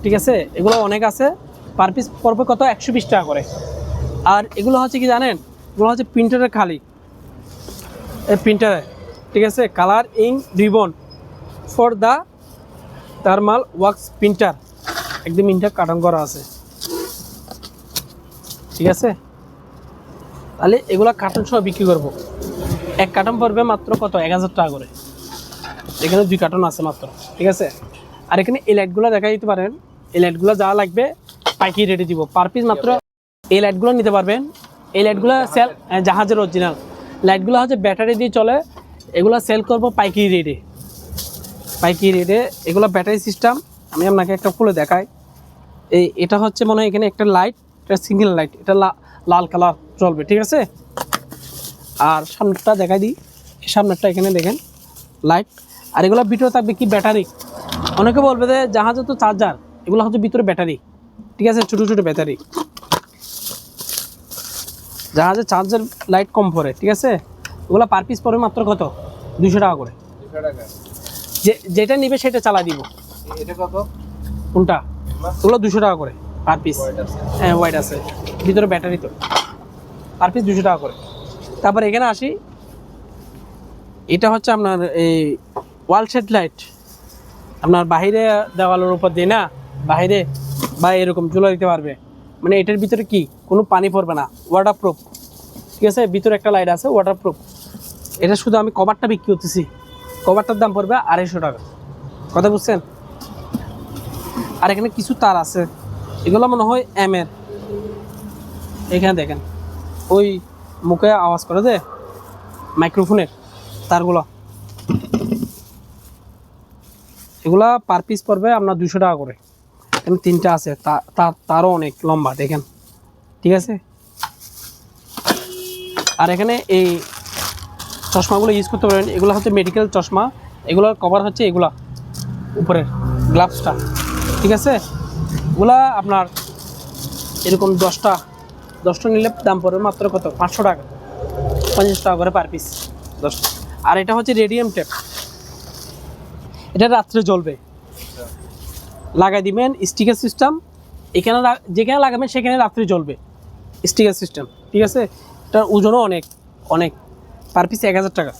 ঠিক আছে। এগুলো অনেক আছে, পার পিস পড়বে কত? 120 টাকা করে। আর এগুলো হচ্ছে কি জানেন, এগুলো হচ্ছে প্রিন্টারের খালি, এই প্রিন্টারে, ঠিক আছে, colour ink ribbon for the thermal wax printer, একদম ইনটেক কার্টন করা আছে, ঠিক আছে। তাহলে এগুলো কার্টন সহ বিক্রি করবো, এক কার্টন পড়বে মাত্র কত? 1000 টাকা করে। এখানে 2 কার্টন আছে মাত্র, ঠিক আছে। আর এখানে এই লাইটগুলো দেখা দিতে পারেন, এই লাইটগুলো যা লাগবে পাইকারি রেটে দিব, পার পিস মাত্র। এই লাইটগুলো নিতে পারবেন, এই লাইটগুলো সেল, জাহাজের অরিজিনাল লাইটগুলো হচ্ছে ব্যাটারি দিয়ে চলে, এগুলো সেল করবো পাইকারি রেটে, পাইকারি রেটে। এগুলো ব্যাটারি সিস্টেম, আমি আপনাকে একটা খুলে দেখাই। এটা হচ্ছে মনে হয় এখানে একটা লাইট, এটা সিঙ্গেল লাইট, এটা লাল কালার চলবে, ঠিক আছে। আর সামনেরটা দেখাই দিই, সামনেরটা এখানে দেখেন লাইট। আর এগুলো ভিতরে থাকবে কি ব্যাটারি, অনেকে বলবে যে জাহাজে তো চার্জার, এগুলো হচ্ছে ভিতরে ব্যাটারি, ঠিক আছে, ছোটো ছোটো ব্যাটারি। জাহাজে চার্জার লাইট কম পড়ে, ঠিক আছে। এগুলো পার পিস পড়ে মাত্র কত? 200 টাকা করে। যেটা নিবে সেটা চালা দিব। এটা কত? কোনটা? ওগুলো 200 টাকা করে পার পিস। হ্যাঁ, হোয়াইট আছে, ভিতরে ব্যাটারি তো, পার পিস 200 টাকা করে। তারপর এখানে আসি, এটা হচ্ছে আপনার এই ওয়াল শেড লাইট, আপনার বাইরে দেওয়ালের উপর দিয়ে না, বাইরে বা এরকম ঝুলা দিতে পারবে, মানে এটার ভিতরে কি কোনো পানি পড়বে না, ওয়াটারপ্রুফ, ঠিক আছে। ভিতরে একটা লাইট আছে ওয়াটারপ্রুফ। এটা শুধু আমি কভারটা বিক্রি করতেছি, কভারটার দাম পড়বে 250 টাকা, কথা বুঝছেন। আর এখানে কিছু তার আছে, এগুলো মনে হয় এর, এখানে দেখেন ওই মুখে আওয়াজ করে দে মাইক্রোফোনের তারগুলো, এগুলা পার পিস পড়বে আপনার 200 টাকা করে। এখানে 3টা আছে, তারও অনেক লম্বা দেখেন, ঠিক আছে। আর এখানে এই চশমাগুলো ইউজ করতে পারেন, এগুলো হচ্ছে মেডিকেল চশমা, এগুলোর কভার হচ্ছে এগুলা উপরের গ্লাভসটা, ঠিক আছে। এগুলা আপনার এরকম 10টা নিলে দাম পড়বে মাত্র কত? 500 টাকা, 50 টাকা করে পার পিস 10টা। আর এটা হচ্ছে রেডিয়াম টেপ, এটা রাত্রে জ্বলবে, লাগাই দিবেন স্টিকার সিস্টেম, এখানে যেখানে লাগাবেন সেখানে রাত্রে জ্বলবে, স্টিকার সিস্টেম, ঠিক আছে, এটার ওজনও অনেক অনেক, পার পিস 1000 টাকা।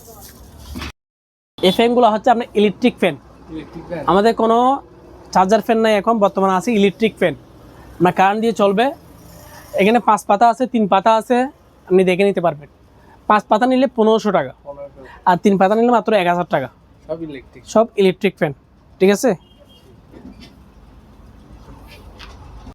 এই ফ্যানগুলো হচ্ছে আপনার ইলেকট্রিক ফ্যান, আমাদের কোনো চার্জার ফ্যান নাই এখন, বর্তমানে আছে ইলেকট্রিক ফ্যান, আপনার কারেন্ট দিয়ে চলবে। এখানে 5 পাতা আছে, 3 পাতা আছে, আপনি দেখে নিতে পারবেন। 5 পাতা নিলে 1500 টাকা, আর 3 পাতা নিলে মাত্র 1000 টাকা। সব ইলেকট্রিক। সব ইলেকট্রিক ফ্যান, ঠিক আছে।